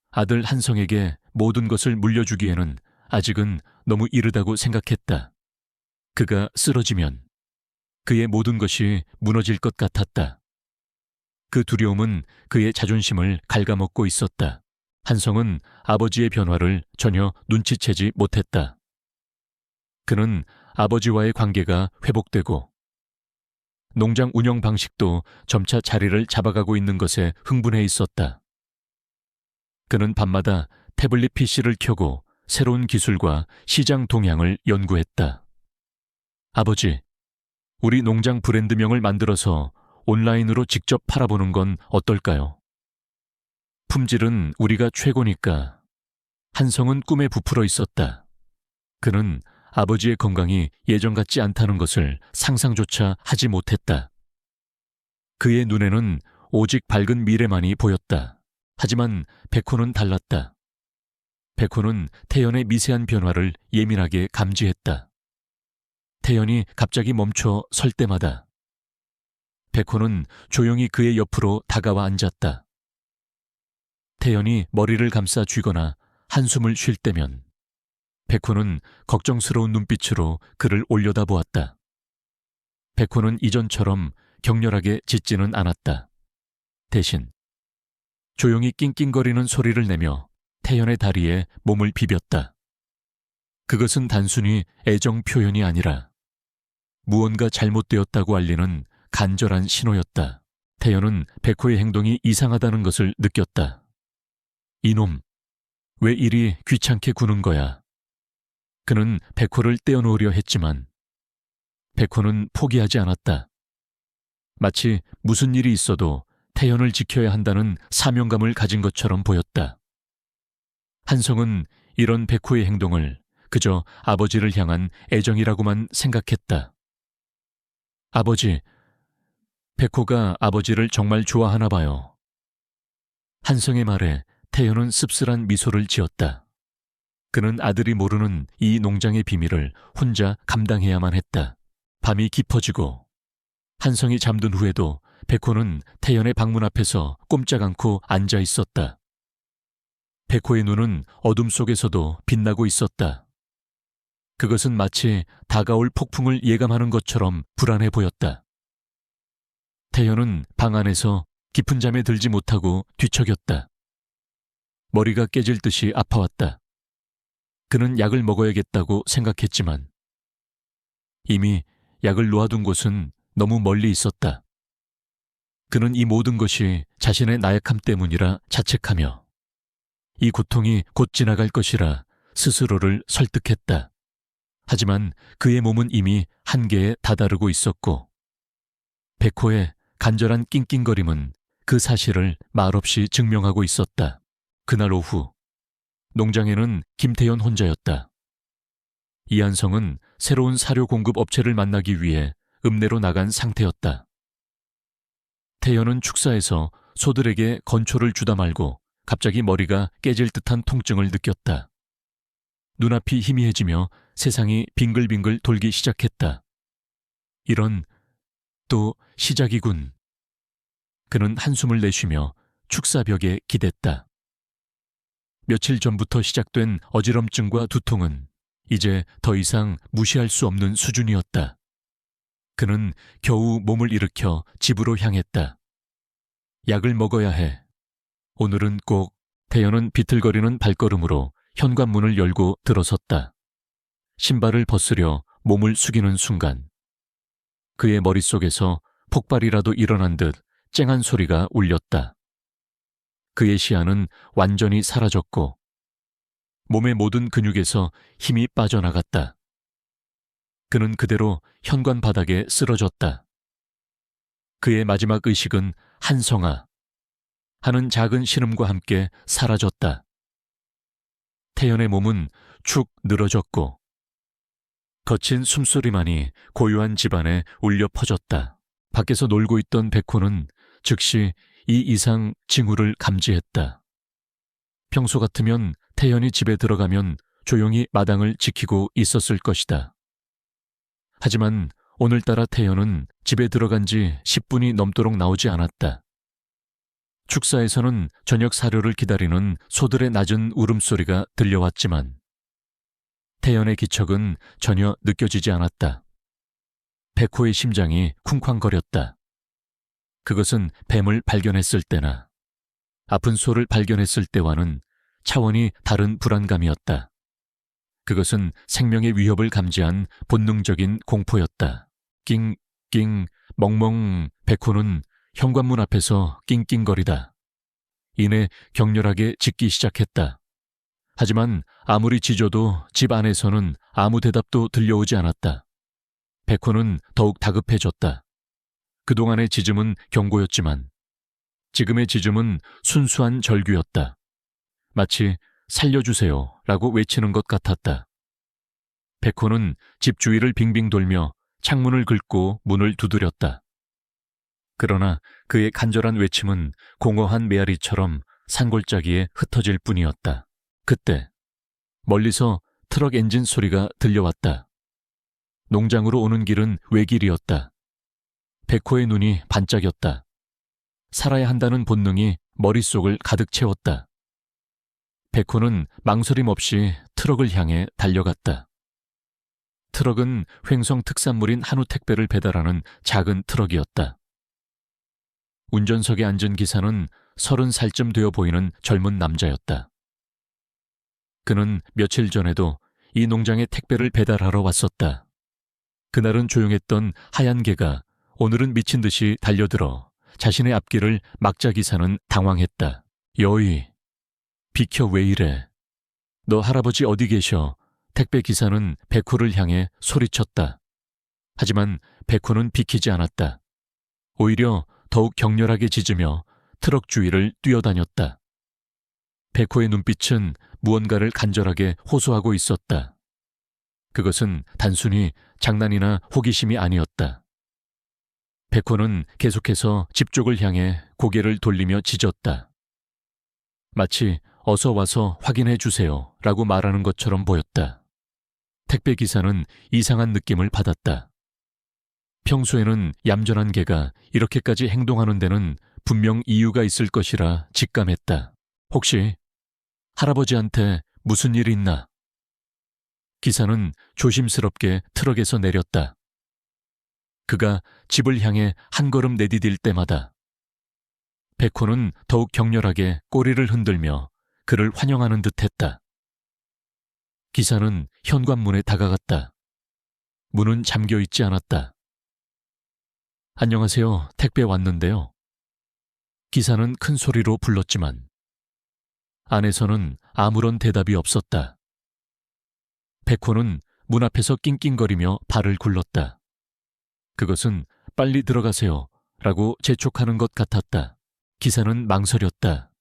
아들 한성에게 모든 것을 물려주기에는 아직은 너무 이르다고 생각했다. 그가 쓰러지면 그의 모든 것이 무너질 것 같았다. 그 두려움은 그의 자존심을 갉아먹고 있었다. 한성은 아버지의 변화를 전혀 눈치채지 못했다. 그는 아버지와의 관계가 회복되고 농장 운영 방식도 점차 자리를 잡아가고 있는 것에 흥분해 있었다. 그는 밤마다 태블릿 PC를 켜고 새로운 기술과 시장 동향을 연구했다. 아버지, 우리 농장 브랜드명을 만들어서 온라인으로 직접 팔아보는 건 어떨까요? 품질은 우리가 최고니까. 한성은 꿈에 부풀어 있었다. 그는 아버지의 건강이 예전 같지 않다는 것을 상상조차 하지 못했다. 그의 눈에는 오직 밝은 미래만이 보였다. 하지만 백호는 달랐다. 백호는 태연의 미세한 변화를 예민하게 감지했다. 태연이 갑자기 멈춰 설 때마다 백호는 조용히 그의 옆으로 다가와 앉았다. 태연이 머리를 감싸 쥐거나 한숨을 쉴 때면 백호는 걱정스러운 눈빛으로 그를 올려다보았다. 백호는 이전처럼 격렬하게 짖지는 않았다. 대신 조용히 낑낑거리는 소리를 내며 태연의 다리에 몸을 비볐다. 그것은 단순히 애정 표현이 아니라 무언가 잘못되었다고 알리는 간절한 신호였다. 태연은 백호의 행동이 이상하다는 것을 느꼈다. 이놈, 왜 이리 귀찮게 구는 거야? 그는 백호를 떼어놓으려 했지만 백호는 포기하지 않았다. 마치 무슨 일이 있어도 태연을 지켜야 한다는 사명감을 가진 것처럼 보였다. 한성은 이런 백호의 행동을 그저 아버지를 향한 애정이라고만 생각했다. 아버지, 백호가 아버지를 정말 좋아하나 봐요. 한성의 말에 태연은 씁쓸한 미소를 지었다. 그는 아들이 모르는 이 농장의 비밀을 혼자 감당해야만 했다. 밤이 깊어지고 한성이 잠든 후에도 백호는 태연의 방문 앞에서 꼼짝 않고 앉아 있었다. 백호의 눈은 어둠 속에서도 빛나고 있었다. 그것은 마치 다가올 폭풍을 예감하는 것처럼 불안해 보였다. 태연은 방 안에서 깊은 잠에 들지 못하고 뒤척였다. 머리가 깨질 듯이 아파왔다. 그는 약을 먹어야겠다고 생각했지만 이미 약을 놓아둔 곳은 너무 멀리 있었다. 그는 이 모든 것이 자신의 나약함 때문이라 자책하며 이 고통이 곧 지나갈 것이라 스스로를 설득했다. 하지만 그의 몸은 이미 한계에 다다르고 있었고 백호의 간절한 낑낑거림은 그 사실을 말없이 증명하고 있었다. 그날 오후 농장에는 김태연 혼자였다. 이한성은 새로운 사료 공급 업체를 만나기 위해 읍내로 나간 상태였다. 태연은 축사에서 소들에게 건초를 주다 말고 갑자기 머리가 깨질 듯한 통증을 느꼈다. 눈앞이 희미해지며 세상이 빙글빙글 돌기 시작했다. 이런 또 시작이군. 그는 한숨을 내쉬며 축사벽에 기댔다. 며칠 전부터 시작된 어지럼증과 두통은 이제 더 이상 무시할 수 없는 수준이었다. 그는 겨우 몸을 일으켜 집으로 향했다. 약을 먹어야 해. 오늘은 꼭. 태연은 비틀거리는 발걸음으로 현관문을 열고 들어섰다. 신발을 벗으려 몸을 숙이는 순간 그의 머릿속에서 폭발이라도 일어난 듯 쨍한 소리가 울렸다. 그의 시야는 완전히 사라졌고 몸의 모든 근육에서 힘이 빠져나갔다. 그는 그대로 현관 바닥에 쓰러졌다. 그의 마지막 의식은 한성아 하는 작은 신음과 함께 사라졌다. 태연의 몸은 축 늘어졌고 거친 숨소리만이 고요한 집안에 울려 퍼졌다. 밖에서 놀고 있던 백호는 즉시 이 이상 징후를 감지했다. 평소 같으면 태연이 집에 들어가면 조용히 마당을 지키고 있었을 것이다. 하지만 오늘따라 태연은 집에 들어간 지 10분이 넘도록 나오지 않았다. 축사에서는 저녁 사료를 기다리는 소들의 낮은 울음소리가 들려왔지만 태연의 기척은 전혀 느껴지지 않았다. 백호의 심장이 쿵쾅거렸다. 그것은 뱀을 발견했을 때나 아픈 소를 발견했을 때와는 차원이 다른 불안감이었다. 그것은 생명의 위협을 감지한 본능적인 공포였다. 낑, 멍멍. 백호는 현관문 앞에서 낑낑거리다. 이내 격렬하게 짖기 시작했다. 하지만 아무리 짖어도 집 안에서는 아무 대답도 들려오지 않았다. 백호는 더욱 다급해졌다. 그동안의 짖음은 경고였지만 지금의 짖음은 순수한 절규였다. 마치 살려주세요 라고 외치는 것 같았다. 백호는 집 주위를 빙빙 돌며 창문을 긁고 문을 두드렸다. 그러나 그의 간절한 외침은 공허한 메아리처럼 산골짜기에 흩어질 뿐이었다. 그때 멀리서 트럭 엔진 소리가 들려왔다. 농장으로 오는 길은 외길이었다. 백호의 눈이 반짝였다. 살아야 한다는 본능이 머릿속을 가득 채웠다. 백호는 망설임 없이 트럭을 향해 달려갔다. 트럭은 횡성 특산물인 한우 택배를 배달하는 작은 트럭이었다. 운전석에 앉은 기사는 30살쯤 되어 보이는 젊은 남자였다. 그는 며칠 전에도 이 농장에 택배를 배달하러 왔었다. 그날은 조용했던 하얀 개가 오늘은 미친 듯이 달려들어 자신의 앞길을 막자 기사는 당황했다. 여의, 비켜 왜 이래? 너 할아버지 어디 계셔? 택배 기사는 백호를 향해 소리쳤다. 하지만 백호는 비키지 않았다. 오히려 더욱 격렬하게 짖으며 트럭 주위를 뛰어다녔다. 백호의 눈빛은 무언가를 간절하게 호소하고 있었다. 그것은 단순히 장난이나 호기심이 아니었다. 백호는 계속해서 집 쪽을 향해 고개를 돌리며 짖었다. 마치 어서 와서 확인해 주세요 라고 말하는 것처럼 보였다. 택배 기사는 이상한 느낌을 받았다. 평소에는 얌전한 개가 이렇게까지 행동하는 데는 분명 이유가 있을 것이라 직감했다. 혹시 할아버지한테 무슨 일 있나? 기사는 조심스럽게 트럭에서 내렸다. 그가 집을 향해 한 걸음 내디딜 때마다 백호는 더욱 격렬하게 꼬리를 흔들며 그를 환영하는 듯했다. 기사는 현관문에 다가갔다. 문은 잠겨 있지 않았다. 안녕하세요, 택배 왔는데요. 기사는 큰 소리로 불렀지만 안에서는 아무런 대답이 없었다. 백호는 문 앞에서 낑낑거리며 발을 굴렀다. 그것은 빨리 들어가세요 라고 재촉하는 것 같았다. 기사는 망설였다.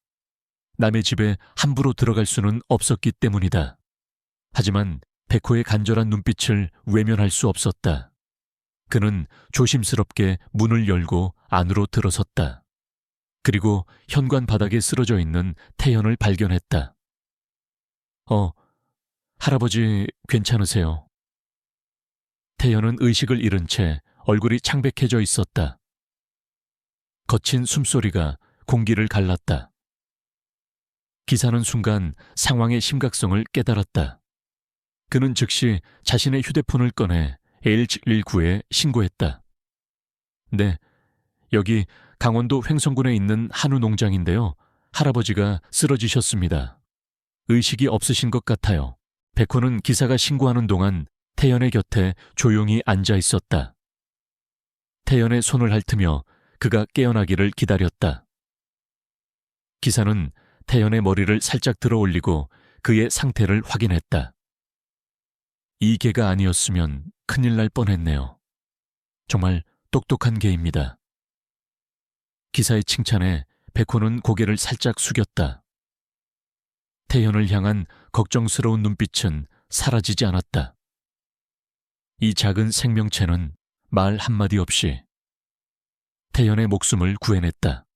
남의 집에 함부로 들어갈 수는 없었기 때문이다. 하지만 백호의 간절한 눈빛을 외면할 수 없었다. 그는 조심스럽게 문을 열고 안으로 들어섰다. 그리고 현관 바닥에 쓰러져 있는 태연을 발견했다. 할아버지 괜찮으세요? 태연은 의식을 잃은 채 얼굴이 창백해져 있었다. 거친 숨소리가 공기를 갈랐다. 기사는 순간 상황의 심각성을 깨달았다. 그는 즉시 자신의 휴대폰을 꺼내 119에 신고했다. 네, 여기 강원도 횡성군에 있는 한우 농장인데요. 할아버지가 쓰러지셨습니다. 의식이 없으신 것 같아요. 백호는 기사가 신고하는 동안 태연의 곁에 조용히 앉아 있었다. 태연의 손을 핥으며 그가 깨어나기를 기다렸다. 기사는 태연의 머리를 살짝 들어 올리고 그의 상태를 확인했다. 이 개가 아니었으면 큰일 날 뻔했네요. 정말 똑똑한 개입니다. 기사의 칭찬에 백호는 고개를 살짝 숙였다. 태연을 향한 걱정스러운 눈빛은 사라지지 않았다. 이 작은 생명체는 말 한마디 없이 태연의 목숨을 구해냈다.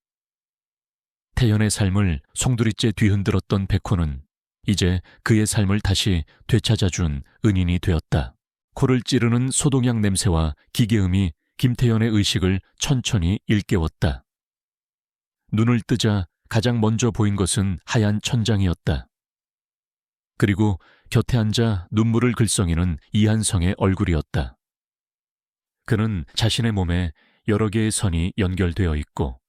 태연의 삶을 송두리째 뒤흔들었던 백호는 이제 그의 삶을 다시 되찾아준 은인이 되었다. 코를 찌르는 소독약 냄새와 기계음이 김태연의 의식을 천천히 일깨웠다. 눈을 뜨자 가장 먼저 보인 것은 하얀 천장이었다. 그리고 곁에 앉아 눈물을 글썽이는 이한성의 얼굴이었다. 그는 자신의 몸에 여러 개의 선이 연결되어 있고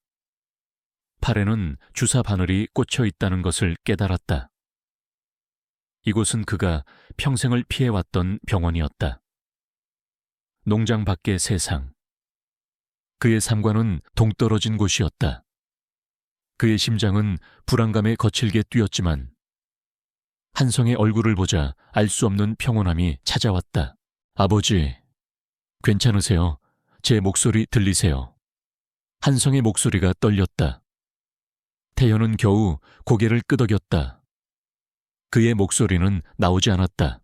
팔에는 주사 바늘이 꽂혀 있다는 것을 깨달았다. 이곳은 그가 평생을 피해왔던 병원이었다. 농장 밖의 세상. 그의 삶과는 동떨어진 곳이었다. 그의 심장은 불안감에 거칠게 뛰었지만 한성의 얼굴을 보자 알 수 없는 평온함이 찾아왔다. 아버지, 괜찮으세요? 제 목소리 들리세요? 한성의 목소리가 떨렸다. 태연은 겨우 고개를 끄덕였다. 그의 목소리는 나오지 않았다.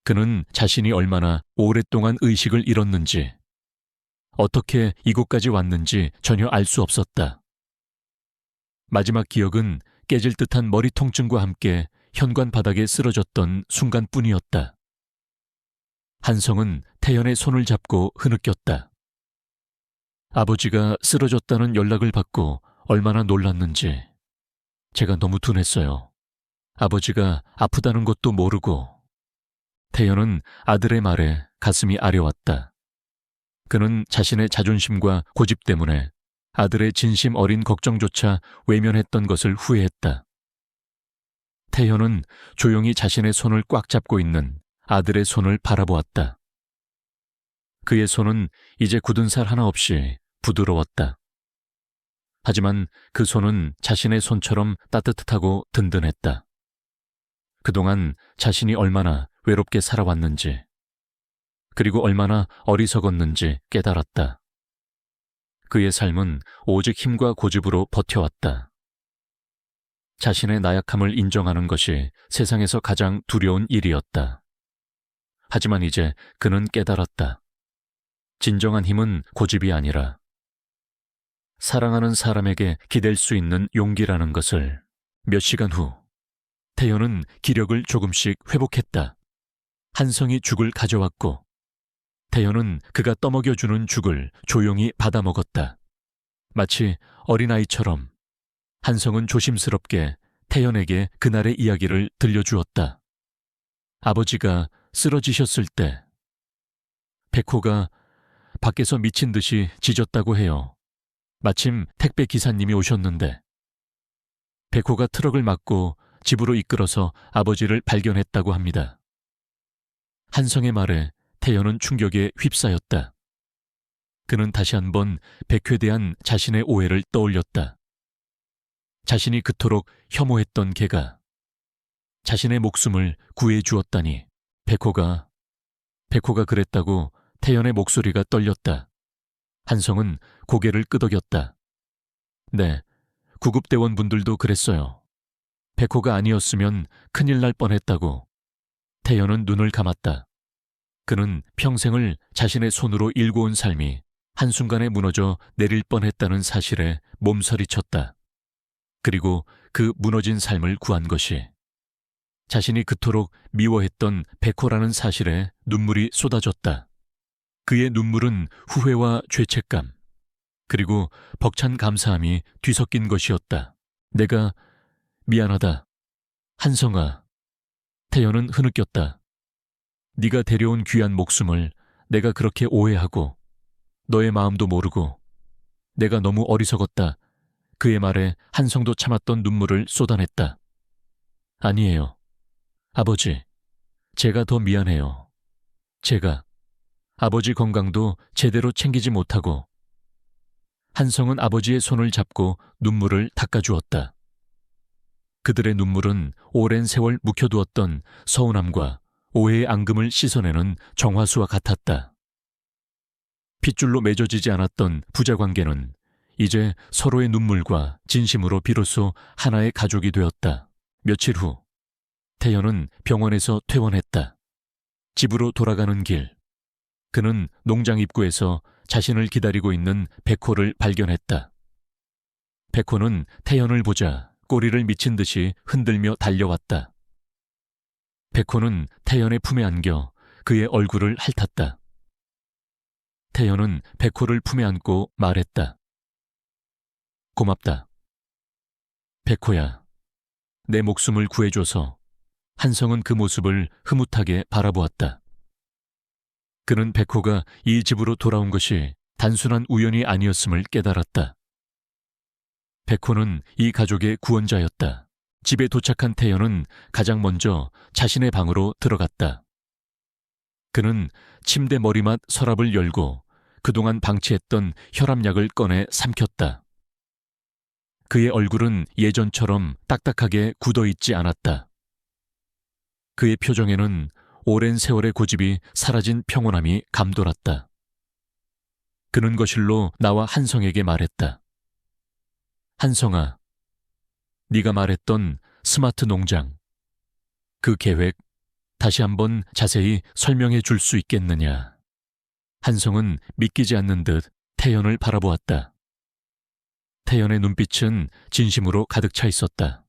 그는 자신이 얼마나 오랫동안 의식을 잃었는지, 어떻게 이곳까지 왔는지 전혀 알 수 없었다. 마지막 기억은 깨질 듯한 머리 통증과 함께 현관 바닥에 쓰러졌던 순간뿐이었다. 한성은 태연의 손을 잡고 흐느꼈다. 아버지가 쓰러졌다는 연락을 받고 얼마나 놀랐는지 제가 너무 둔했어요. 아버지가 아프다는 것도 모르고. 태연은 아들의 말에 가슴이 아려왔다. 그는 자신의 자존심과 고집 때문에 아들의 진심 어린 걱정조차 외면했던 것을 후회했다. 태연은 조용히 자신의 손을 꽉 잡고 있는 아들의 손을 바라보았다. 그의 손은 이제 굳은 살 하나 없이 부드러웠다. 하지만 그 손은 자신의 손처럼 따뜻하고 든든했다. 그동안 자신이 얼마나 외롭게 살아왔는지, 그리고 얼마나 어리석었는지 깨달았다. 그의 삶은 오직 힘과 고집으로 버텨왔다. 자신의 나약함을 인정하는 것이 세상에서 가장 두려운 일이었다. 하지만 이제 그는 깨달았다. 진정한 힘은 고집이 아니라 사랑하는 사람에게 기댈 수 있는 용기라는 것을. 몇 시간 후 태연은 기력을 조금씩 회복했다. 한성이 죽을 가져왔고 태연은 그가 떠먹여주는 죽을 조용히 받아 먹었다. 마치 어린아이처럼 한성은 조심스럽게 태연에게 그날의 이야기를 들려주었다. 아버지가 쓰러지셨을 때 백호가 밖에서 미친 듯이 짖었다고 해요. 마침 택배 기사님이 오셨는데 백호가 트럭을 막고 집으로 이끌어서 아버지를 발견했다고 합니다. 한성의 말에 태연은 충격에 휩싸였다. 그는 다시 한번 백호에 대한 자신의 오해를 떠올렸다. 자신이 그토록 혐오했던 개가 자신의 목숨을 구해주었다니. 백호가 그랬다고. 태연의 목소리가 떨렸다. 한성은 고개를 끄덕였다. 네, 구급대원분들도 그랬어요. 백호가 아니었으면 큰일 날 뻔했다고. 태연은 눈을 감았다. 그는 평생을 자신의 손으로 일궈온 삶이 한순간에 무너져 내릴 뻔했다는 사실에 몸서리쳤다. 그리고 그 무너진 삶을 구한 것이 자신이 그토록 미워했던 백호라는 사실에 눈물이 쏟아졌다. 그의 눈물은 후회와 죄책감, 그리고 벅찬 감사함이 뒤섞인 것이었다. 내가 미안하다. 한성아. 태연은 흐느꼈다. 네가 데려온 귀한 목숨을 내가 그렇게 오해하고 너의 마음도 모르고 내가 너무 어리석었다. 그의 말에 한성도 참았던 눈물을 쏟아냈다. 아니에요. 아버지, 제가 더 미안해요. 제가 아버지 건강도 제대로 챙기지 못하고. 한성은 아버지의 손을 잡고 눈물을 닦아주었다. 그들의 눈물은 오랜 세월 묵혀두었던 서운함과 오해의 앙금을 씻어내는 정화수와 같았다. 핏줄로 맺어지지 않았던 부자 관계는 이제 서로의 눈물과 진심으로 비로소 하나의 가족이 되었다. 며칠 후 태연은 병원에서 퇴원했다. 집으로 돌아가는 길, 그는 농장 입구에서 자신을 기다리고 있는 백호를 발견했다. 백호는 태연을 보자 꼬리를 미친 듯이 흔들며 달려왔다. 백호는 태연의 품에 안겨 그의 얼굴을 핥았다. 태연은 백호를 품에 안고 말했다. 고맙다. 백호야, 내 목숨을 구해줘서. 한성은 그 모습을 흐뭇하게 바라보았다. 그는 백호가 이 집으로 돌아온 것이 단순한 우연이 아니었음을 깨달았다. 백호는 이 가족의 구원자였다. 집에 도착한 태연은 가장 먼저 자신의 방으로 들어갔다. 그는 침대 머리맡 서랍을 열고 그동안 방치했던 혈압약을 꺼내 삼켰다. 그의 얼굴은 예전처럼 딱딱하게 굳어있지 않았다. 그의 표정에는 오랜 세월의 고집이 사라진 평온함이 감돌았다. 그는 거실로 나와 한성에게 말했다. 한성아, 네가 말했던 스마트 농장, 그 계획 다시 한번 자세히 설명해 줄 수 있겠느냐. 한성은 믿기지 않는 듯 태연을 바라보았다. 태연의 눈빛은 진심으로 가득 차 있었다.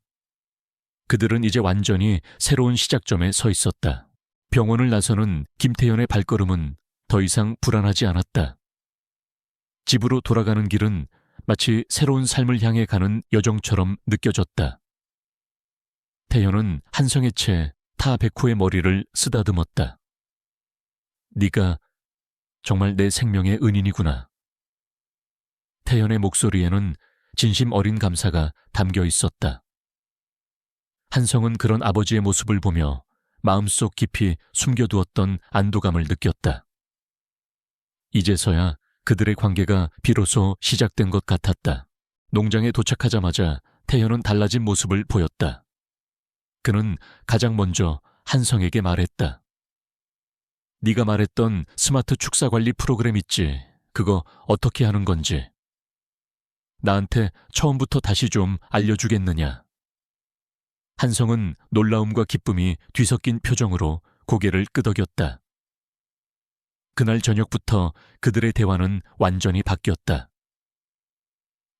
그들은 이제 완전히 새로운 시작점에 서 있었다. 병원을 나서는 김태연의 발걸음은 더 이상 불안하지 않았다. 집으로 돌아가는 길은 마치 새로운 삶을 향해 가는 여정처럼 느껴졌다. 태연은 한성의 채 타 백호의 머리를 쓰다듬었다. 네가 정말 내 생명의 은인이구나. 태연의 목소리에는 진심 어린 감사가 담겨 있었다. 한성은 그런 아버지의 모습을 보며 마음속 깊이 숨겨두었던 안도감을 느꼈다. 이제서야 그들의 관계가 비로소 시작된 것 같았다. 농장에 도착하자마자 태연은 달라진 모습을 보였다. 그는 가장 먼저 한성에게 말했다. 네가 말했던 스마트 축사관리 프로그램 있지? 그거 어떻게 하는 건지. 나한테 처음부터 다시 좀 알려주겠느냐. 한성은 놀라움과 기쁨이 뒤섞인 표정으로 고개를 끄덕였다. 그날 저녁부터 그들의 대화는 완전히 바뀌었다.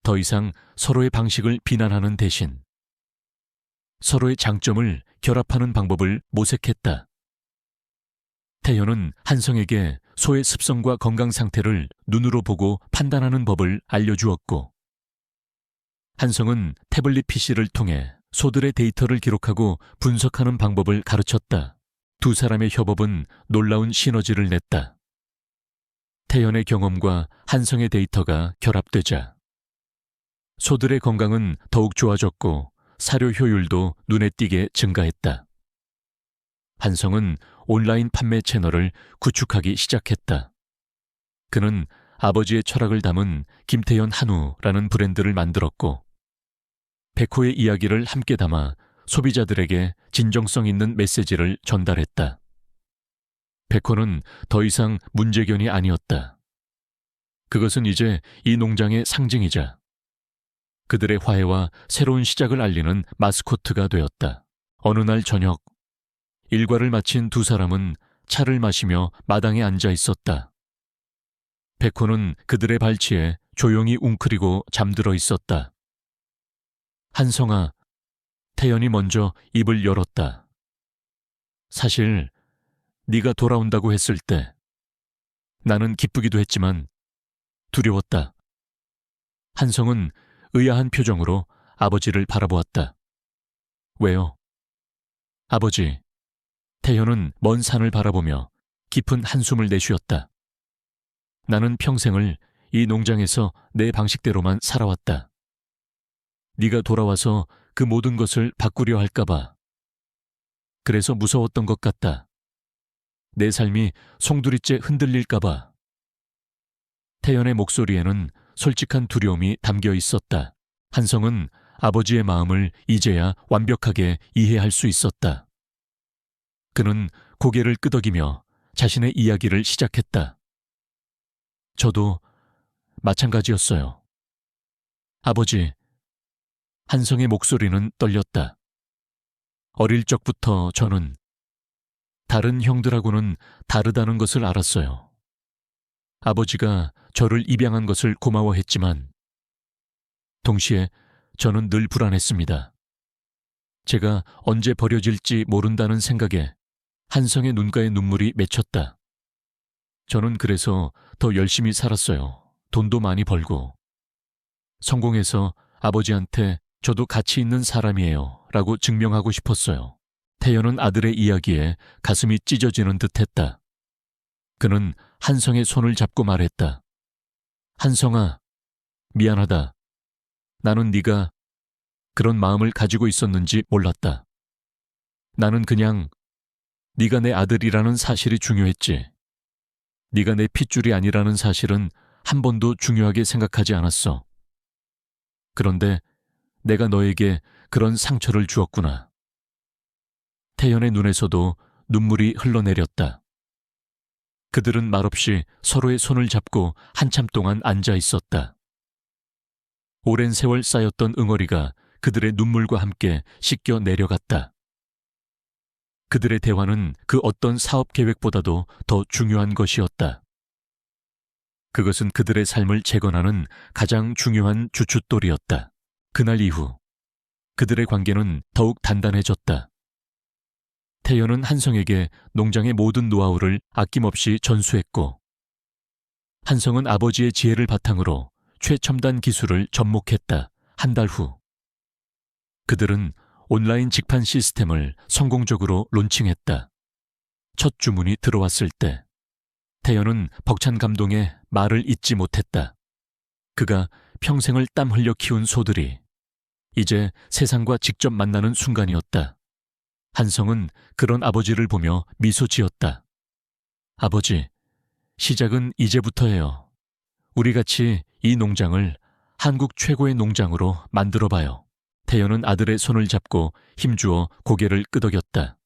더 이상 서로의 방식을 비난하는 대신 서로의 장점을 결합하는 방법을 모색했다. 태연은 한성에게 소의 습성과 건강 상태를 눈으로 보고 판단하는 법을 알려주었고, 한성은 태블릿 PC를 통해 소들의 데이터를 기록하고 분석하는 방법을 가르쳤다. 두 사람의 협업은 놀라운 시너지를 냈다. 태연의 경험과 한성의 데이터가 결합되자 소들의 건강은 더욱 좋아졌고 사료 효율도 눈에 띄게 증가했다. 한성은 온라인 판매 채널을 구축하기 시작했다. 그는 아버지의 철학을 담은 김태연 한우라는 브랜드를 만들었고, 백호의 이야기를 함께 담아 소비자들에게 진정성 있는 메시지를 전달했다. 백호는 더 이상 문제견이 아니었다. 그것은 이제 이 농장의 상징이자 그들의 화해와 새로운 시작을 알리는 마스코트가 되었다. 어느 날 저녁, 일과를 마친 두 사람은 차를 마시며 마당에 앉아 있었다. 백호는 그들의 발치에 조용히 웅크리고 잠들어 있었다. 한성아, 태연이 먼저 입을 열었다. 사실 네가 돌아온다고 했을 때 나는 기쁘기도 했지만 두려웠다. 한성은 의아한 표정으로 아버지를 바라보았다. 왜요? 아버지. 태연은 먼 산을 바라보며 깊은 한숨을 내쉬었다. 나는 평생을 이 농장에서 내 방식대로만 살아왔다. 네가 돌아와서 그 모든 것을 바꾸려 할까봐. 그래서 무서웠던 것 같다. 내 삶이 송두리째 흔들릴까봐. 태연의 목소리에는 솔직한 두려움이 담겨 있었다. 한성은 아버지의 마음을 이제야 완벽하게 이해할 수 있었다. 그는 고개를 끄덕이며 자신의 이야기를 시작했다. 저도 마찬가지였어요. 아버지, 한성의 목소리는 떨렸다. 어릴 적부터 저는 다른 형들하고는 다르다는 것을 알았어요. 아버지가 저를 입양한 것을 고마워했지만 동시에 저는 늘 불안했습니다. 제가 언제 버려질지 모른다는 생각에 한성의 눈가에 눈물이 맺혔다. 저는 그래서 더 열심히 살았어요. 돈도 많이 벌고. 성공해서 아버지한테 저도 가치 있는 사람이에요 라고 증명하고 싶었어요. 태연은 아들의 이야기에 가슴이 찢어지는 듯했다. 그는 한성의 손을 잡고 말했다. 한성아, 미안하다. 나는 네가 그런 마음을 가지고 있었는지 몰랐다. 나는 그냥 네가 내 아들이라는 사실이 중요했지. 네가 내 핏줄이 아니라는 사실은 한 번도 중요하게 생각하지 않았어. 그런데 내가 너에게 그런 상처를 주었구나. 태연의 눈에서도 눈물이 흘러내렸다. 그들은 말없이 서로의 손을 잡고 한참 동안 앉아 있었다. 오랜 세월 쌓였던 응어리가 그들의 눈물과 함께 씻겨 내려갔다. 그들의 대화는 그 어떤 사업 계획보다도 더 중요한 것이었다. 그것은 그들의 삶을 재건하는 가장 중요한 주춧돌이었다. 그날 이후 그들의 관계는 더욱 단단해졌다. 태연은 한성에게 농장의 모든 노하우를 아낌없이 전수했고 한성은 아버지의 지혜를 바탕으로 최첨단 기술을 접목했다. 한 달 후 그들은 온라인 직판 시스템을 성공적으로 론칭했다. 첫 주문이 들어왔을 때 태연은 벅찬 감동에 말을 잇지 못했다. 그가 평생을 땀 흘려 키운 소들이 이제 세상과 직접 만나는 순간이었다. 한성은 그런 아버지를 보며 미소 지었다. 아버지, 시작은 이제부터예요. 우리 같이 이 농장을 한국 최고의 농장으로 만들어봐요. 태연은 아들의 손을 잡고 힘주어 고개를 끄덕였다.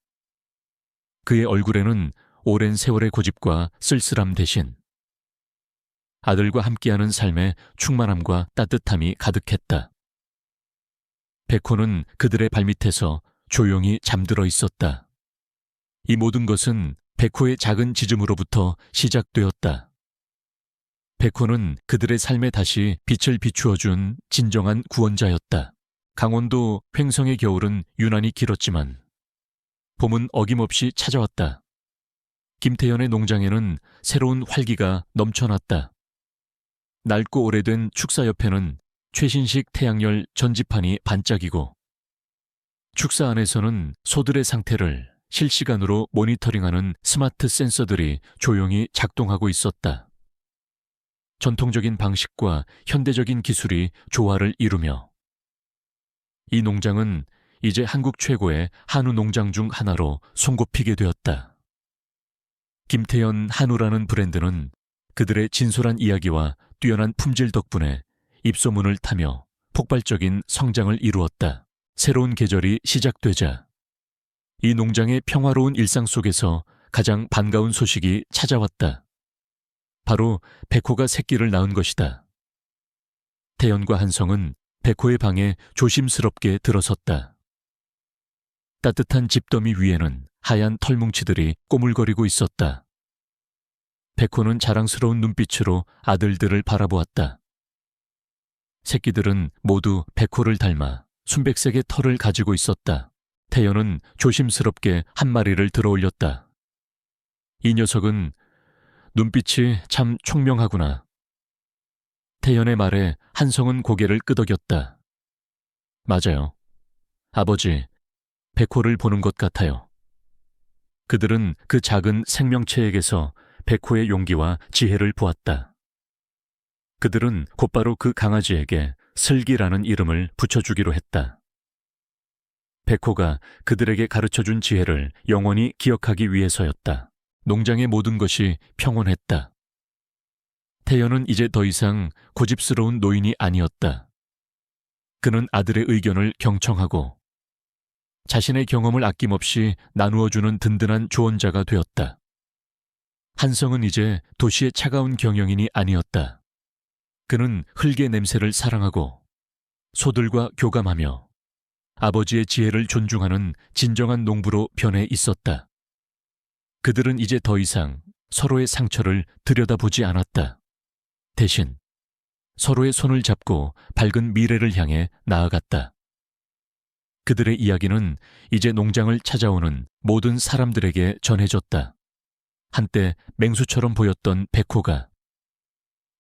그의 얼굴에는 오랜 세월의 고집과 쓸쓸함 대신 아들과 함께하는 삶의 충만함과 따뜻함이 가득했다. 백호는 그들의 발밑에서 조용히 잠들어 있었다. 이 모든 것은 백호의 작은 짖음으로부터 시작되었다. 백호는 그들의 삶에 다시 빛을 비추어준 진정한 구원자였다. 강원도 횡성의 겨울은 유난히 길었지만 봄은 어김없이 찾아왔다. 김태연의 농장에는 새로운 활기가 넘쳐났다. 낡고 오래된 축사 옆에는 최신식 태양열 전지판이 반짝이고 축사 안에서는 소들의 상태를 실시간으로 모니터링하는 스마트 센서들이 조용히 작동하고 있었다. 전통적인 방식과 현대적인 기술이 조화를 이루며 이 농장은 이제 한국 최고의 한우 농장 중 하나로 손꼽히게 되었다. 김태연 한우라는 브랜드는 그들의 진솔한 이야기와 뛰어난 품질 덕분에 입소문을 타며 폭발적인 성장을 이루었다. 새로운 계절이 시작되자 이 농장의 평화로운 일상 속에서 가장 반가운 소식이 찾아왔다. 바로 백호가 새끼를 낳은 것이다. 태연과 한성은 백호의 방에 조심스럽게 들어섰다. 따뜻한 집더미 위에는 하얀 털뭉치들이 꼬물거리고 있었다. 백호는 자랑스러운 눈빛으로 아들들을 바라보았다. 새끼들은 모두 백호를 닮아 순백색의 털을 가지고 있었다. 태연은 조심스럽게 한 마리를 들어올렸다. 이 녀석은 눈빛이 참 총명하구나. 태연의 말에 한성은 고개를 끄덕였다. 맞아요. 아버지, 백호를 보는 것 같아요. 그들은 그 작은 생명체에게서 백호의 용기와 지혜를 보았다. 그들은 곧바로 그 강아지에게 슬기라는 이름을 붙여주기로 했다. 백호가 그들에게 가르쳐준 지혜를 영원히 기억하기 위해서였다. 농장의 모든 것이 평온했다. 태연은 이제 더 이상 고집스러운 노인이 아니었다. 그는 아들의 의견을 경청하고 자신의 경험을 아낌없이 나누어주는 든든한 조언자가 되었다. 한성은 이제 도시의 차가운 경영인이 아니었다. 그는 흙의 냄새를 사랑하고 소들과 교감하며 아버지의 지혜를 존중하는 진정한 농부로 변해 있었다. 그들은 이제 더 이상 서로의 상처를 들여다보지 않았다. 대신 서로의 손을 잡고 밝은 미래를 향해 나아갔다. 그들의 이야기는 이제 농장을 찾아오는 모든 사람들에게 전해졌다. 한때 맹수처럼 보였던 백호가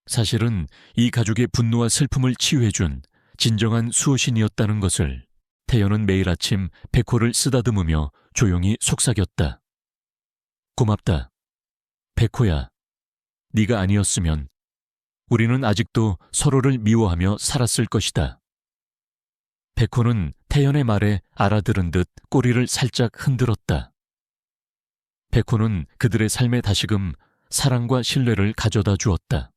사실은 이 가족의 분노와 슬픔을 치유해준 진정한 수호신이었다는 것을 태연은 매일 아침 백호를 쓰다듬으며 조용히 속삭였다. 고맙다. 백호야. 네가 아니었으면 우리는 아직도 서로를 미워하며 살았을 것이다. 백호는 태연의 말에 알아들은 듯 꼬리를 살짝 흔들었다. 백호는 그들의 삶에 다시금 사랑과 신뢰를 가져다 주었다.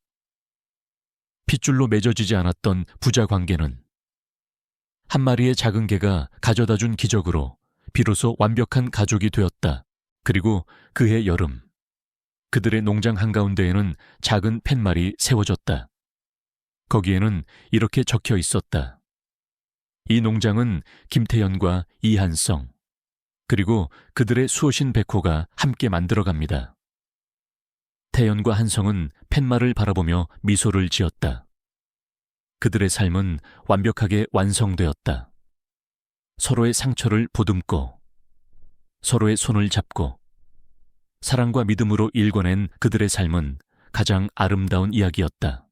핏줄로 맺어지지 않았던 부자 관계는 한 마리의 작은 개가 가져다 준 기적으로 비로소 완벽한 가족이 되었다. 그리고 그해 여름, 그들의 농장 한가운데에는 작은 팻말이 세워졌다. 거기에는 이렇게 적혀 있었다. 이 농장은 김태연과 이한성, 그리고 그들의 수호신 백호가 함께 만들어갑니다. 태연과 한성은 팻말을 바라보며 미소를 지었다. 그들의 삶은 완벽하게 완성되었다. 서로의 상처를 보듬고, 서로의 손을 잡고, 사랑과 믿음으로 일궈낸 그들의 삶은 가장 아름다운 이야기였다.